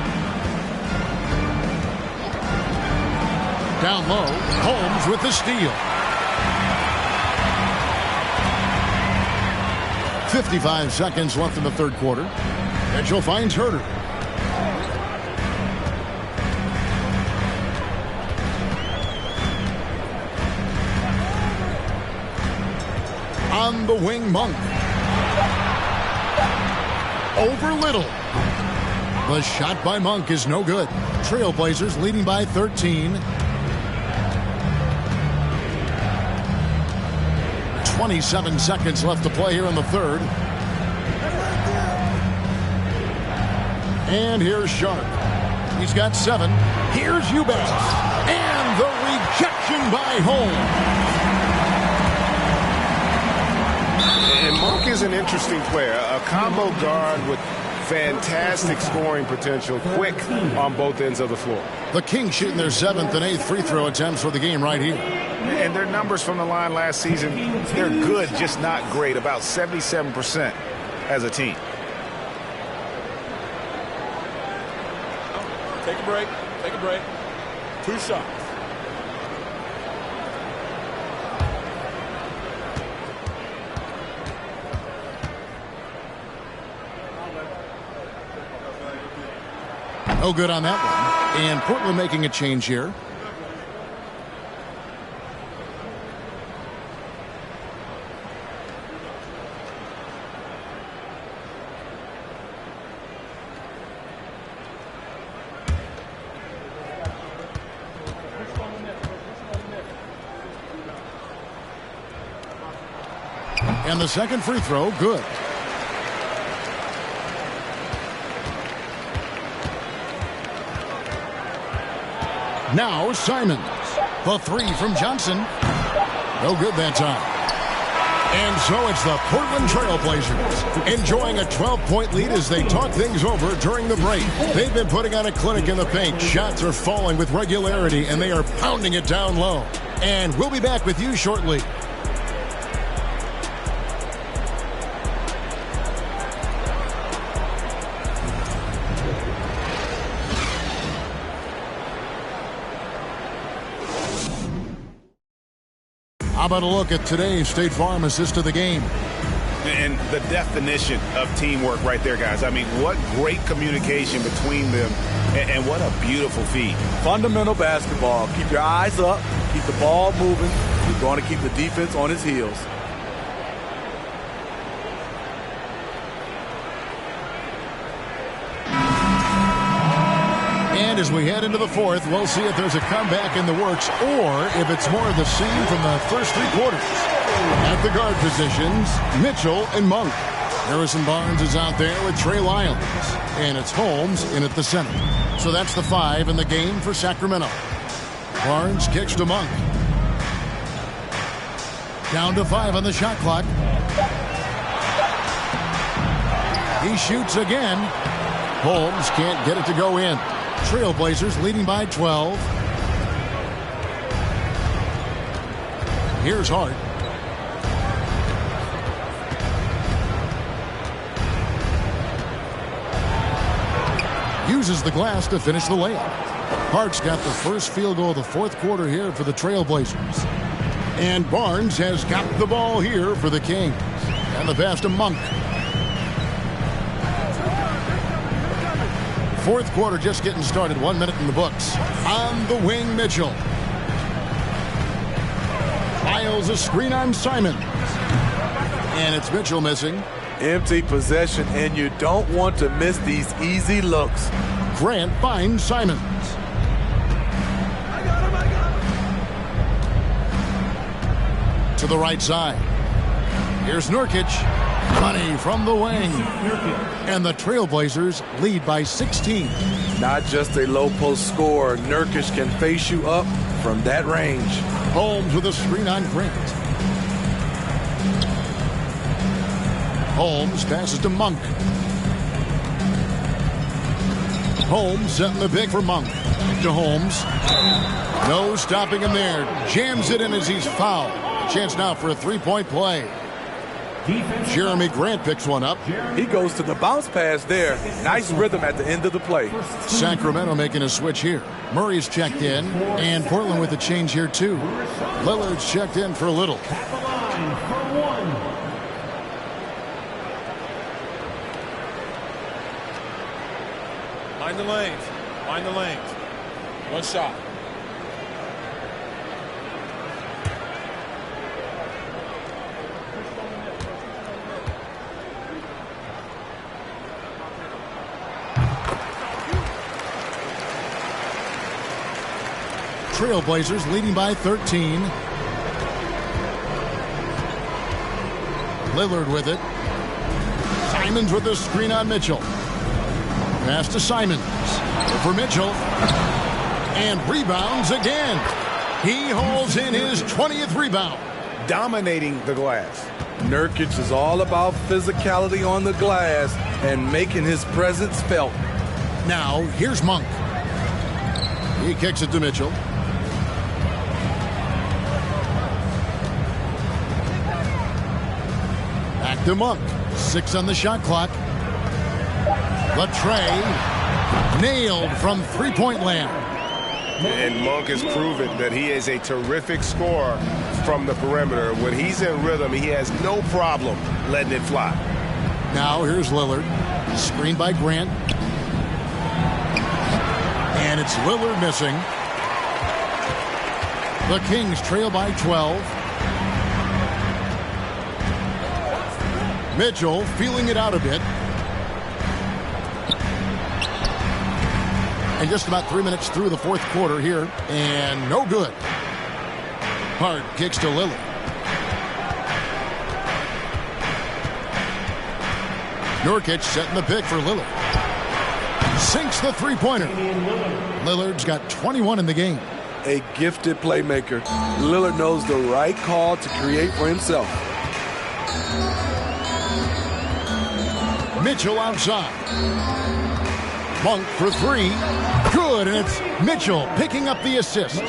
Speaker 1: Down low, Holmes with the steal. 55 seconds left in the third quarter. Mitchell finds Herter. On the wing, Monk. Over Little. The shot by Monk is no good. Trailblazers leading by 13. 27 seconds left to play here in the third. And here's Sharp. He's got 7. Here's Eubanks. And the rejection by Holmes.
Speaker 5: And Monk is an interesting player, a combo guard with fantastic scoring potential, quick on both ends of the floor.
Speaker 1: The Kings shooting their 7th and 8th free throw attempts for the game right here.
Speaker 5: And their numbers from the line last season, they're good, just not great, about 77% as a team.
Speaker 7: Take a break. Take a break. 2 shots.
Speaker 1: No good on that one. And Portland making a change here. And the second free throw, good. Now Simons. The 3 from Johnson. No good that time. And so it's the Portland Trailblazers enjoying a 12-point lead as they talk things over during the break. They've been putting on a clinic in the paint. Shots are falling with regularity, and they are pounding it down low. And we'll be back with you shortly. How about a look at today's State Farm assist of the game?
Speaker 5: And the definition of teamwork right there, guys. I mean, what great communication between them, and what a beautiful feed.
Speaker 4: Fundamental basketball. Keep your eyes up. Keep the ball moving. You're going to keep the defense on his heels.
Speaker 1: And as we head into the fourth, we'll see if there's a comeback in the works or if it's more of the same from the first three quarters. At the guard positions, Mitchell and Monk. Harrison Barnes is out there with Trey Lyons. And it's Holmes in at the center. So that's the 5 in the game for Sacramento. Barnes kicks to Monk. Down to 5 on the shot clock. He shoots again. Holmes can't get it to go in. Trailblazers leading by 12. Here's Hart. Uses the glass to finish the layup. Hart's got the first field goal of the fourth quarter here for the Trailblazers. And Barnes has got the ball here for the Kings. And the pass to Monk. Fourth quarter just getting started. 1 minute in the books. On the wing, Mitchell. Files a screen on Simons. And it's Mitchell missing.
Speaker 4: Empty possession, and you don't want to miss these easy looks.
Speaker 1: Grant finds Simons. To the right side. Here's Nurkic. Money from the wing. And the Trailblazers lead by 16.
Speaker 4: Not just a low post score. Nurkic can face you up from that range.
Speaker 1: Holmes with a screen on Grant. Holmes passes to Monk. Holmes setting the pick for Monk. To Holmes. No stopping him there. Jams it in as he's fouled. Chance now for a three-point play. Jeremy Grant picks one up.
Speaker 4: He goes to the bounce pass there. Nice rhythm at the end of the play.
Speaker 1: Sacramento making a switch here. Murray's checked in, and Portland with a change here too. Lillard's checked in for Little.
Speaker 7: Find the lanes. Find the lanes. One shot.
Speaker 1: Trailblazers leading by 13. Lillard with it. Simons with the screen on Mitchell. Pass to Simons. For Mitchell. And rebounds again. He holds in his 20th rebound.
Speaker 3: Dominating the glass.
Speaker 4: Nurkic is all about physicality on the glass and making his presence felt.
Speaker 1: Now, here's Monk. He kicks it to Mitchell. Back to Monk. 6 on the shot clock. Latrey nailed from three-point land.
Speaker 6: And Monk has proven that he is a terrific scorer from the perimeter. When he's in rhythm, he has no problem letting it fly.
Speaker 1: Now here's Lillard. Screened by Grant. And it's Lillard missing. The Kings trail by 12. Mitchell feeling it out a bit. And just about 3 minutes through the fourth quarter here. And no good. Hart kicks to Lillard. Nurkic setting the pick for Lillard. Sinks the three-pointer. Lillard's got 21 in the game.
Speaker 4: A gifted playmaker. Lillard knows the right call to create for himself.
Speaker 1: Mitchell outside. Monk for three. Good, and it's Mitchell picking up the assist.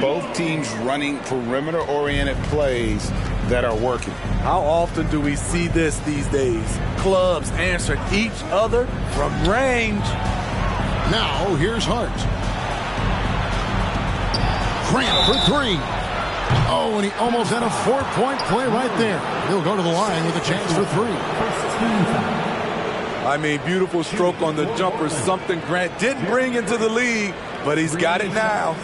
Speaker 5: Both teams running perimeter-oriented plays that are working.
Speaker 4: How often do we see this these days? Clubs answer each other from range.
Speaker 1: Now here's Hart. Grant for three. Oh, and he almost had a 4-point play right there. He'll go to the line with a chance for 3.
Speaker 4: I mean, beautiful stroke on the jumper, something Grant didn't bring into the league, but he's got it now.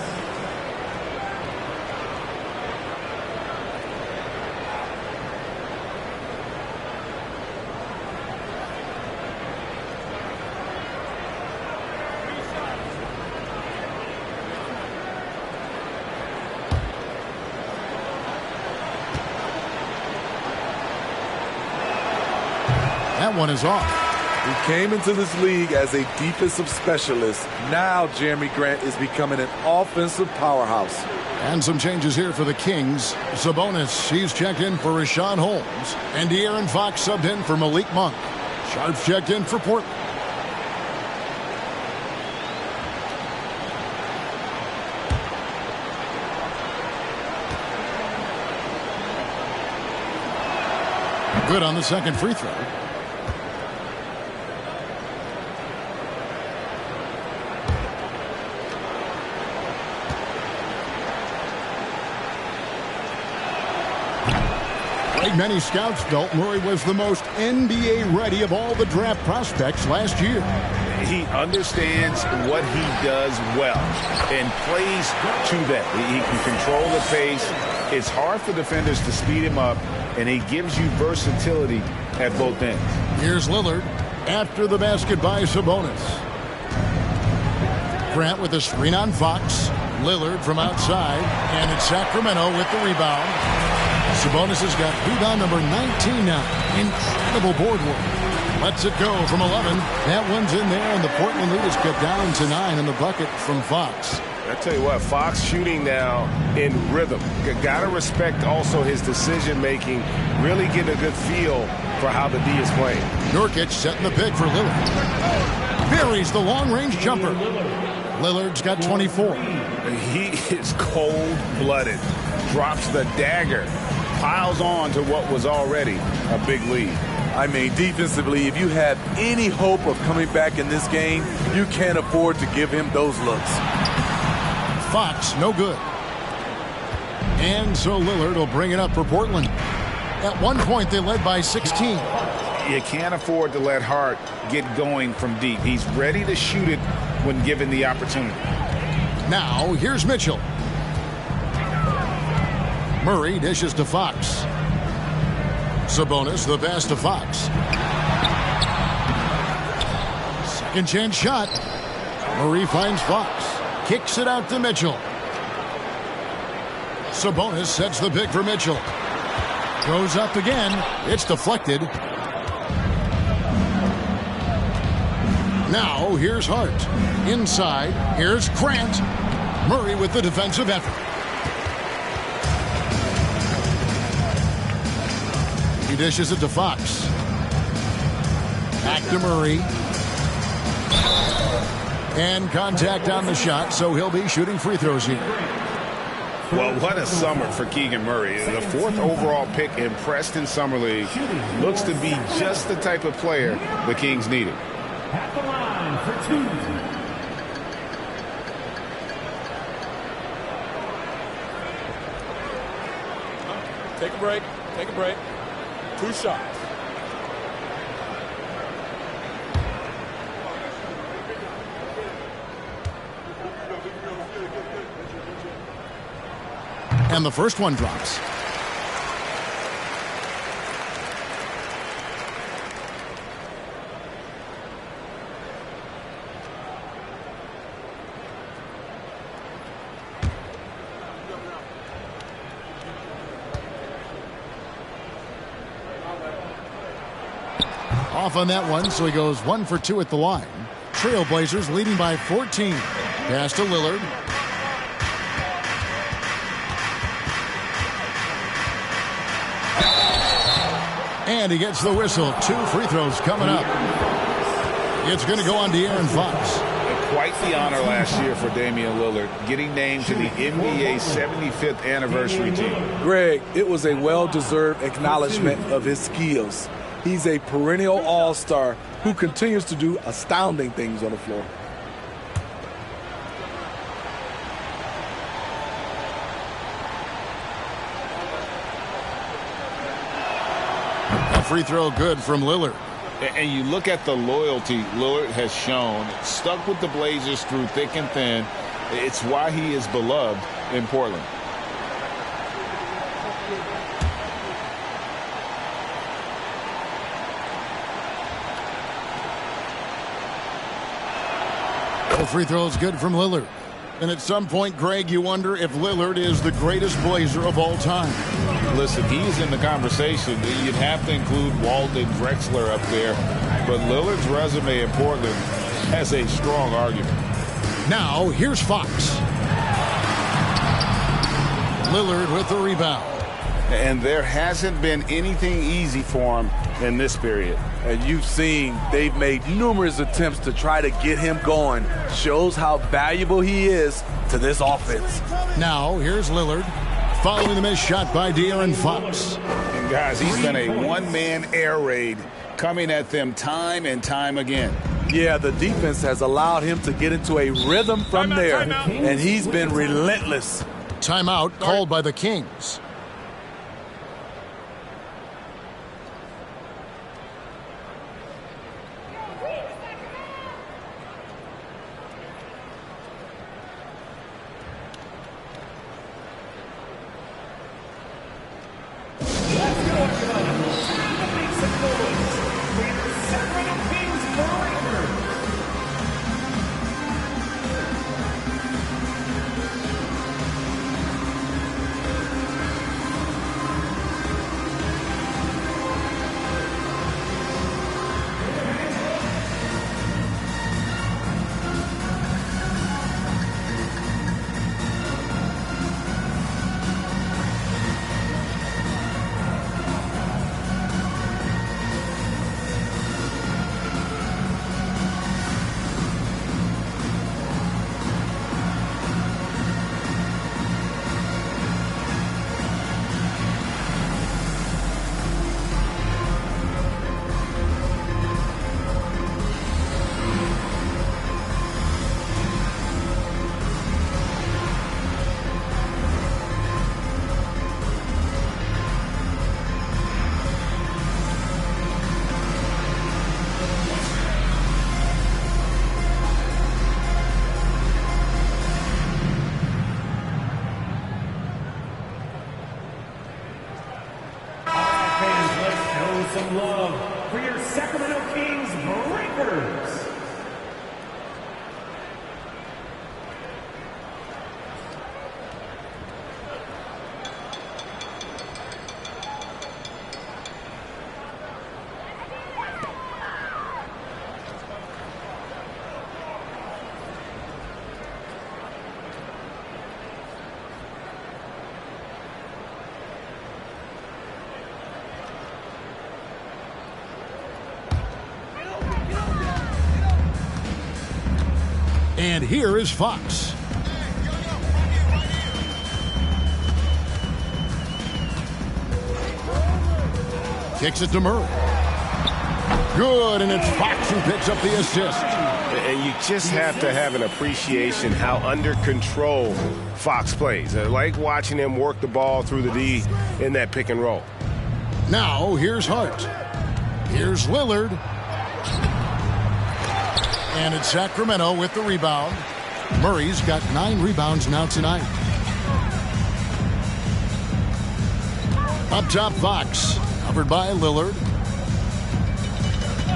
Speaker 1: That one is off.
Speaker 4: He came into this league as a defensive specialist. Now Jeremy Grant is becoming an offensive powerhouse.
Speaker 1: And some changes here for the Kings. Sabonis, he's checked in for Richaun Holmes. And De'Aaron Fox subbed in for Malik Monk. Sharps checked in for Portland. Good on the second free throw. Like many scouts felt, Murray was the most NBA ready of all the draft prospects last year.
Speaker 3: He understands what he does well and plays to that. He can control the pace. It's hard for defenders to speed him up, and he gives you versatility at both ends.
Speaker 1: Here's Lillard after the basket by Sabonis. Grant with a screen on Fox. Lillard from outside, and it's Sacramento with the rebound. Sabonis has got rebound number 19 now. Incredible board work. Lets it go from 11. That one's in there, and the Portland lead is cut down to 9 in the bucket from Fox.
Speaker 6: I tell you what, Fox shooting now in rhythm. Got to respect also his decision-making, really getting a good feel for how the D is playing.
Speaker 1: Nurkic setting the pick for Lillard. Buries the long-range jumper. Lillard's got 24.
Speaker 3: He is cold-blooded. Drops the dagger. Piles on to what was already a big lead.
Speaker 4: I mean, defensively, if you have any hope of coming back in this game, you can't afford to give him those looks.
Speaker 1: Fox, no good. And so Lillard will bring it up for Portland. At one point, they led by 16.
Speaker 3: You can't afford to let Hart get going from deep. He's ready to shoot it when given the opportunity.
Speaker 1: Now, here's Mitchell. Murray dishes to Fox. Sabonis, the pass to Fox. Second chance shot. Murray finds Fox. Kicks it out to Mitchell. Sabonis sets the pick for Mitchell. Goes up again. It's deflected. Now, here's Hart. Inside, here's Grant. Murray with the defensive effort. He dishes it to Fox. Back to Murray. And contact on the shot, so he'll be shooting free throws here.
Speaker 3: Well, what a summer for Keegan Murray. The 4th overall pick in Preston Summer League. Looks to be just the type of player the Kings needed.
Speaker 8: At the line for 2.
Speaker 7: Take a break. Take a break. 2 shots.
Speaker 1: And the first one drops. Off on that one, so he goes 1 for 2 at the line. Trailblazers leading by 14. Pass to Lillard. And he gets the whistle. 2 free throws coming up. It's going to go on De'Aaron Fox.
Speaker 3: Quite the honor last year for Damian Lillard, getting named to the NBA 75th anniversary team.
Speaker 4: Greg, it was a well-deserved acknowledgement of his skills. He's a perennial all-star who continues to do astounding things on the floor.
Speaker 1: free throw good from Lillard.
Speaker 5: And you look at the loyalty Lillard has shown, stuck with the Blazers through thick and thin. It's why he is beloved in Portland.
Speaker 1: The free throw is good from Lillard. And at some point, Greg, you wonder if Lillard is the greatest Blazer of all time.
Speaker 5: Listen, he's in the conversation. You'd have to include Walden Drexler up there. But Lillard's resume in Portland has a strong argument.
Speaker 1: Now, here's Fox. Lillard with the rebound.
Speaker 5: And there hasn't been anything easy for him in this period.
Speaker 4: And you've seen they've made numerous attempts to try to get him going. Shows how valuable he is to this offense.
Speaker 1: Now, here's Lillard following the missed shot by De'Aaron Fox.
Speaker 5: And guys, he's been a one-man air raid coming at them time and time again.
Speaker 4: Yeah, the defense has allowed him to get into a rhythm from there. And he's been relentless.
Speaker 1: Timeout called by the Kings.
Speaker 8: Some love for your Sacramento Kings Breakers.
Speaker 1: And here is Fox. Kicks it to Murray. Good, and it's Fox who picks up the assist.
Speaker 6: And you just have to have an appreciation how under control Fox plays. I like watching him work the ball through the D in that pick and roll.
Speaker 1: Now, here's Hart. Here's Lillard. And it's Sacramento with the rebound. Murray's got 9 rebounds now tonight. Up top, Fox. Covered by Lillard.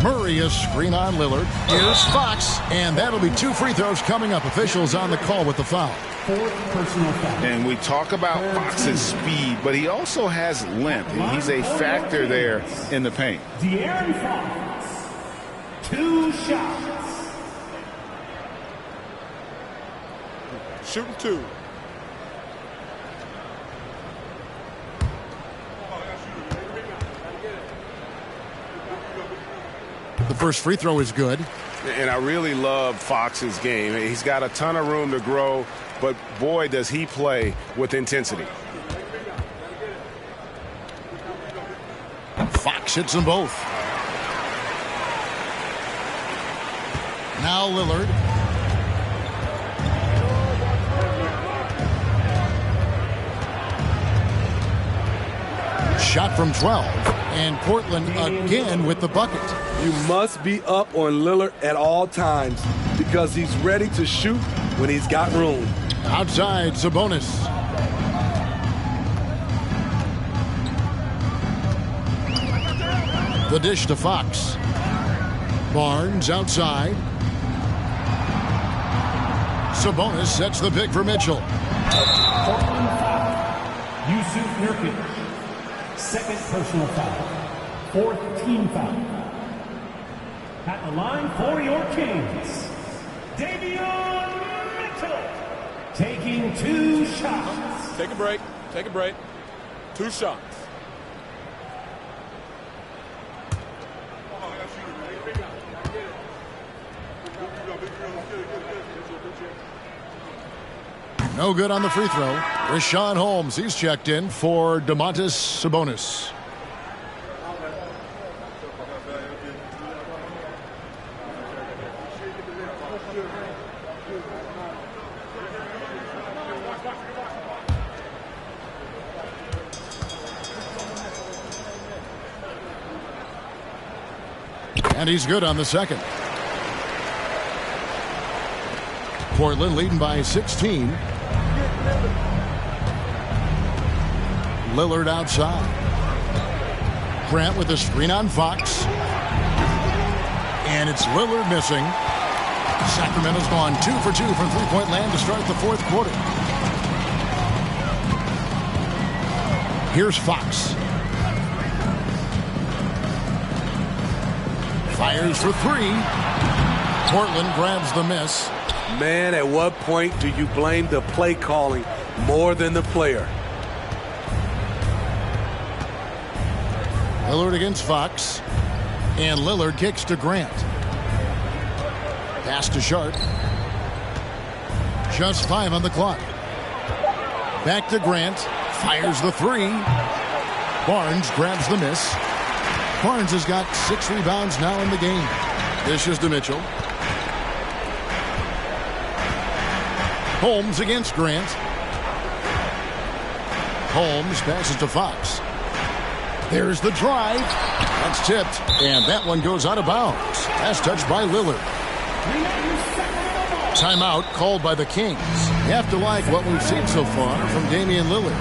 Speaker 1: Murray is screen on Lillard. Here's Fox. And that'll be 2 free throws coming up. Officials on the call with the foul.
Speaker 8: 4th personal foul.
Speaker 5: And we talk about Fox's speed, but he also has length. He's a factor there in the paint.
Speaker 8: De'Aaron Fox. 2 shots.
Speaker 7: Shooting 2.
Speaker 1: The first free throw is good.
Speaker 6: And I really love Fox's game. He's got a ton of room to grow, but boy, does he play with intensity.
Speaker 1: Fox hits them both. Now Lillard. shot from 12. And Portland again with the bucket.
Speaker 4: You must be up on Lillard at all times because he's ready to shoot when he's got room.
Speaker 1: Outside, Sabonis. The dish to Fox. Barnes outside. Sabonis sets the pick for Mitchell.
Speaker 8: Portland foul. Yusuf Nurkic. Second personal foul. Fourth team foul. At the line for your Kings, Davion Mitchell. Taking 2 shots.
Speaker 7: Take a break. Take a break. 2 shots.
Speaker 1: No good on the free throw. Richaun Holmes, he's checked in for Domantas Sabonis. And he's good on the second. Portland leading by 16. Lillard outside. Grant with a screen on Fox. And it's Lillard missing. Sacramento's gone 2 for 2 from three-point land to start the fourth quarter. Here's Fox. Fires for 3. Portland grabs the miss.
Speaker 4: Man, at what point do you blame the play calling more than the player?
Speaker 1: Lillard against Fox. And Lillard kicks to Grant. Pass to Sharp. Just 5 on the clock. Back to Grant. Fires the 3. Barnes grabs the miss. Barnes has got 6 rebounds now in the game. This is to Mitchell. Holmes against Grant. Holmes passes to Fox. There's the drive. That's tipped. And that one goes out of bounds. Pass touched by Lillard. Timeout called by the Kings. You have to like what we've seen so far from Damian Lillard.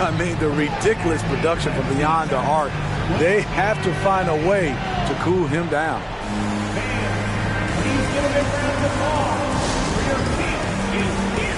Speaker 4: I mean, the ridiculous production from beyond the arc. They have to find a way to cool him down.
Speaker 8: Please give a big round of applause for your king in his team.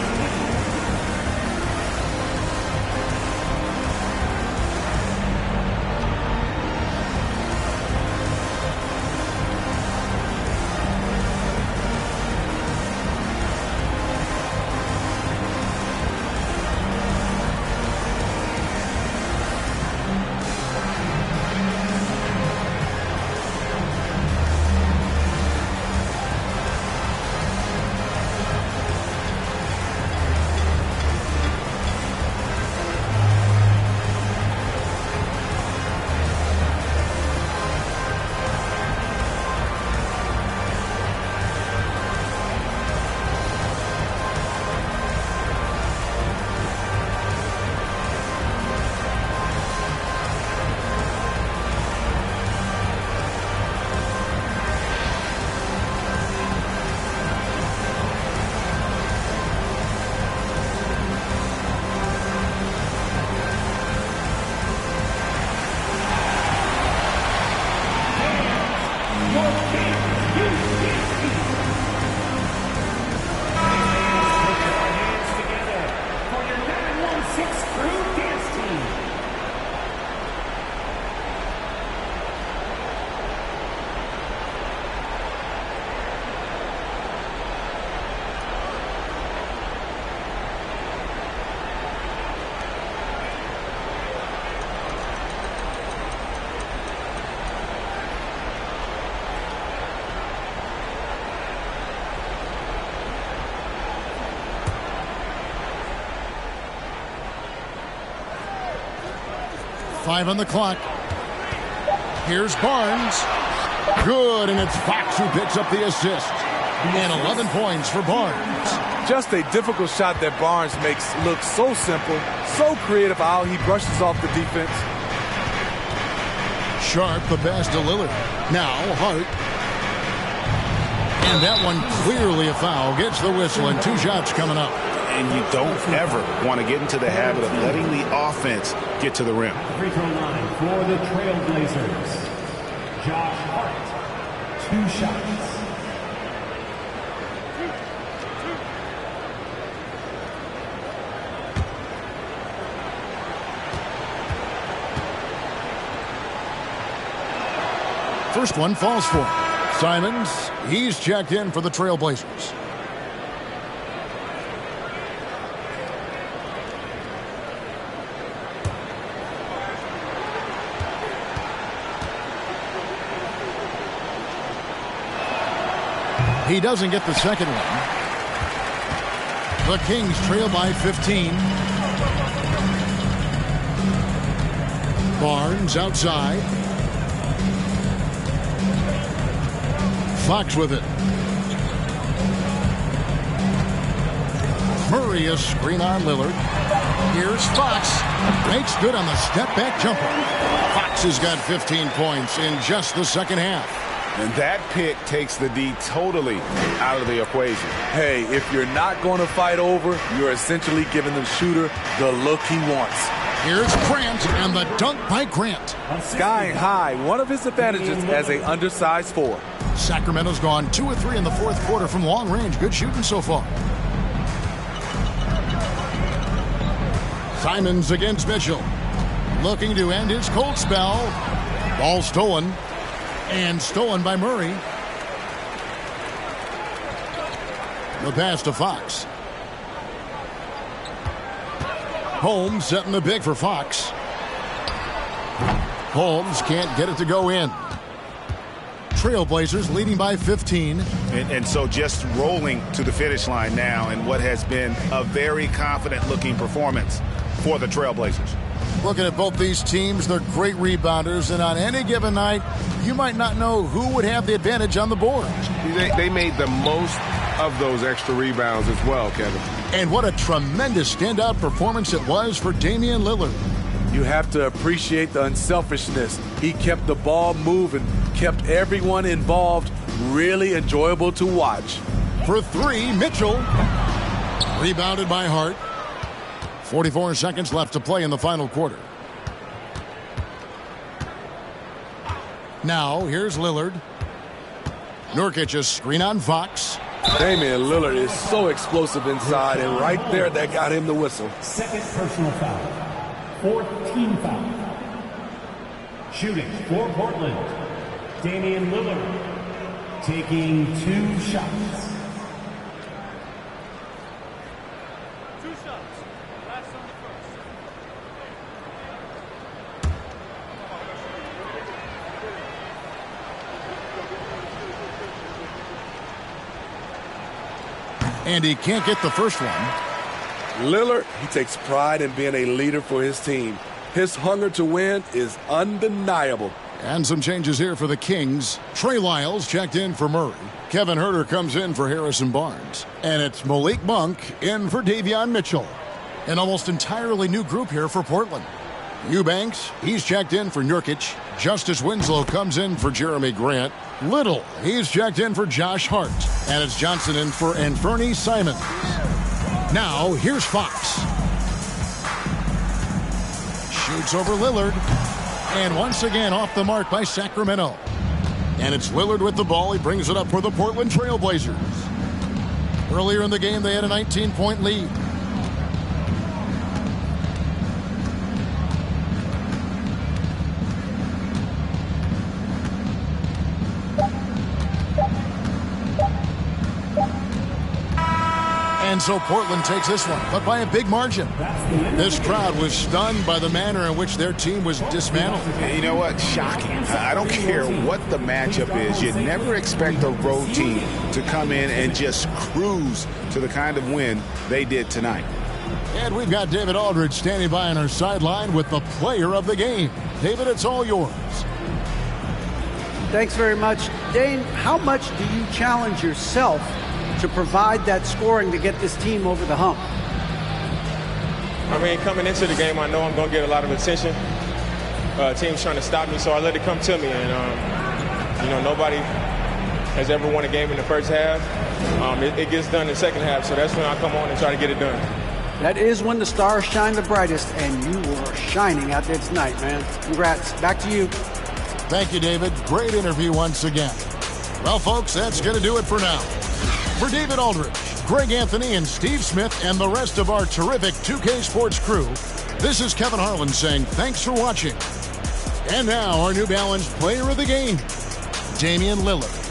Speaker 1: Five on the clock. Here's Barnes. Good, and it's Fox who picks up the assist. And 11 points for Barnes.
Speaker 4: Just a difficult shot that Barnes makes look so simple, so creative how he brushes off the defense.
Speaker 1: Sharp the pass to Lillard. Now Hart. And that one clearly a foul. Gets the whistle and 2 shots coming up.
Speaker 5: And you don't ever want to get into the habit of letting the offense get to the rim.
Speaker 8: Free throw line for the Trailblazers. Josh Hart, 2 shots.
Speaker 1: First one falls for him. Simons, he's checked in for the Trailblazers. He doesn't get the second one. The Kings trail by 15. Barnes outside. Fox with it. Murray a screen on Lillard. Here's Fox. Makes good on the step-back jumper. Fox has got 15 points in just the second half.
Speaker 5: And that pick takes the D totally out of the equation.
Speaker 4: Hey, if you're not going to fight over, you're essentially giving the shooter the look he wants.
Speaker 1: Here's Grant and the dunk by Grant.
Speaker 4: Skying high, one of his advantages as an undersized forward.
Speaker 1: Sacramento's gone 2 of 3 in the fourth quarter from long range. Good shooting so far. Simons against Mitchell. Looking to end his cold spell. Ball stolen. And stolen by Murray. The pass to Fox. Holmes setting the big for Fox. Holmes can't get it to go in. Trailblazers leading by 15.
Speaker 5: And so just rolling to the finish line now in what has been a very confident-looking performance for the Trailblazers.
Speaker 1: Looking at both these teams, they're great rebounders, and on any given night, you might not know who would have the advantage on the board.
Speaker 6: They made the most of those extra rebounds as well, Kevin.
Speaker 1: And what a tremendous standout performance it was for Damian Lillard.
Speaker 4: You have to appreciate the unselfishness. He kept the ball moving, kept everyone involved, really enjoyable to watch.
Speaker 1: For 3, Mitchell. Rebounded by Hart. 44 seconds left to play in the final quarter. Now, here's Lillard. Nurkic a screen on Fox.
Speaker 4: Damian Lillard is so explosive inside, and right there, that got him the whistle.
Speaker 8: Second personal foul. 4th team foul. Shooting for Portland, Damian Lillard taking 2 shots.
Speaker 7: 2 shots. Last on the first.
Speaker 1: And he can't get the first one.
Speaker 4: Lillard, he takes pride in being a leader for his team. His hunger to win is undeniable.
Speaker 1: And some changes here for the Kings. Trey Lyles checked in for Murray. Kevin Huerter comes in for Harrison Barnes. And it's Malik Monk in for Davion Mitchell. An almost entirely new group here for Portland. Eubanks, he's checked in for Nurkic. Justice Winslow comes in for Jeremy Grant. Little, he's checked in for Josh Hart. And it's Johnson in for Anfernee Simons. Now, here's Fox. Shoots over Lillard. And once again off the mark by Sacramento. And it's Lillard with the ball. He brings it up for the Portland Trailblazers. Earlier in the game, they had a 19-point lead. And so Portland takes this one, but by a big margin. This crowd was stunned by the manner in which their team was dismantled.
Speaker 5: And you know what? Shocking. I don't care what the matchup is. You never expect a road team to come in and just cruise to the kind of win they did tonight.
Speaker 1: And we've got David Aldridge standing by on our sideline with the player of the game. David, it's all yours.
Speaker 2: Thanks very much. Dane, how much do you challenge yourself to provide that scoring to get this team over the hump?
Speaker 7: I mean, coming into the game, I know I'm going to get a lot of attention. teams trying to stop me, so I let it come to me. And, nobody has ever won a game in the first half. It gets done in the second half, so that's when I come on and try to get it done.
Speaker 2: That is when the stars shine the brightest, and you were shining out there tonight, man. Congrats. Back to you.
Speaker 1: Thank you, David. Great interview once again. Well, folks, that's going to do it for now. For David Aldridge, Greg Anthony, and Steve Smith, and the rest of our terrific 2K Sports crew, this is Kevin Harlan saying thanks for watching. And now, our New Balance Player of the Game, Damian Lillard.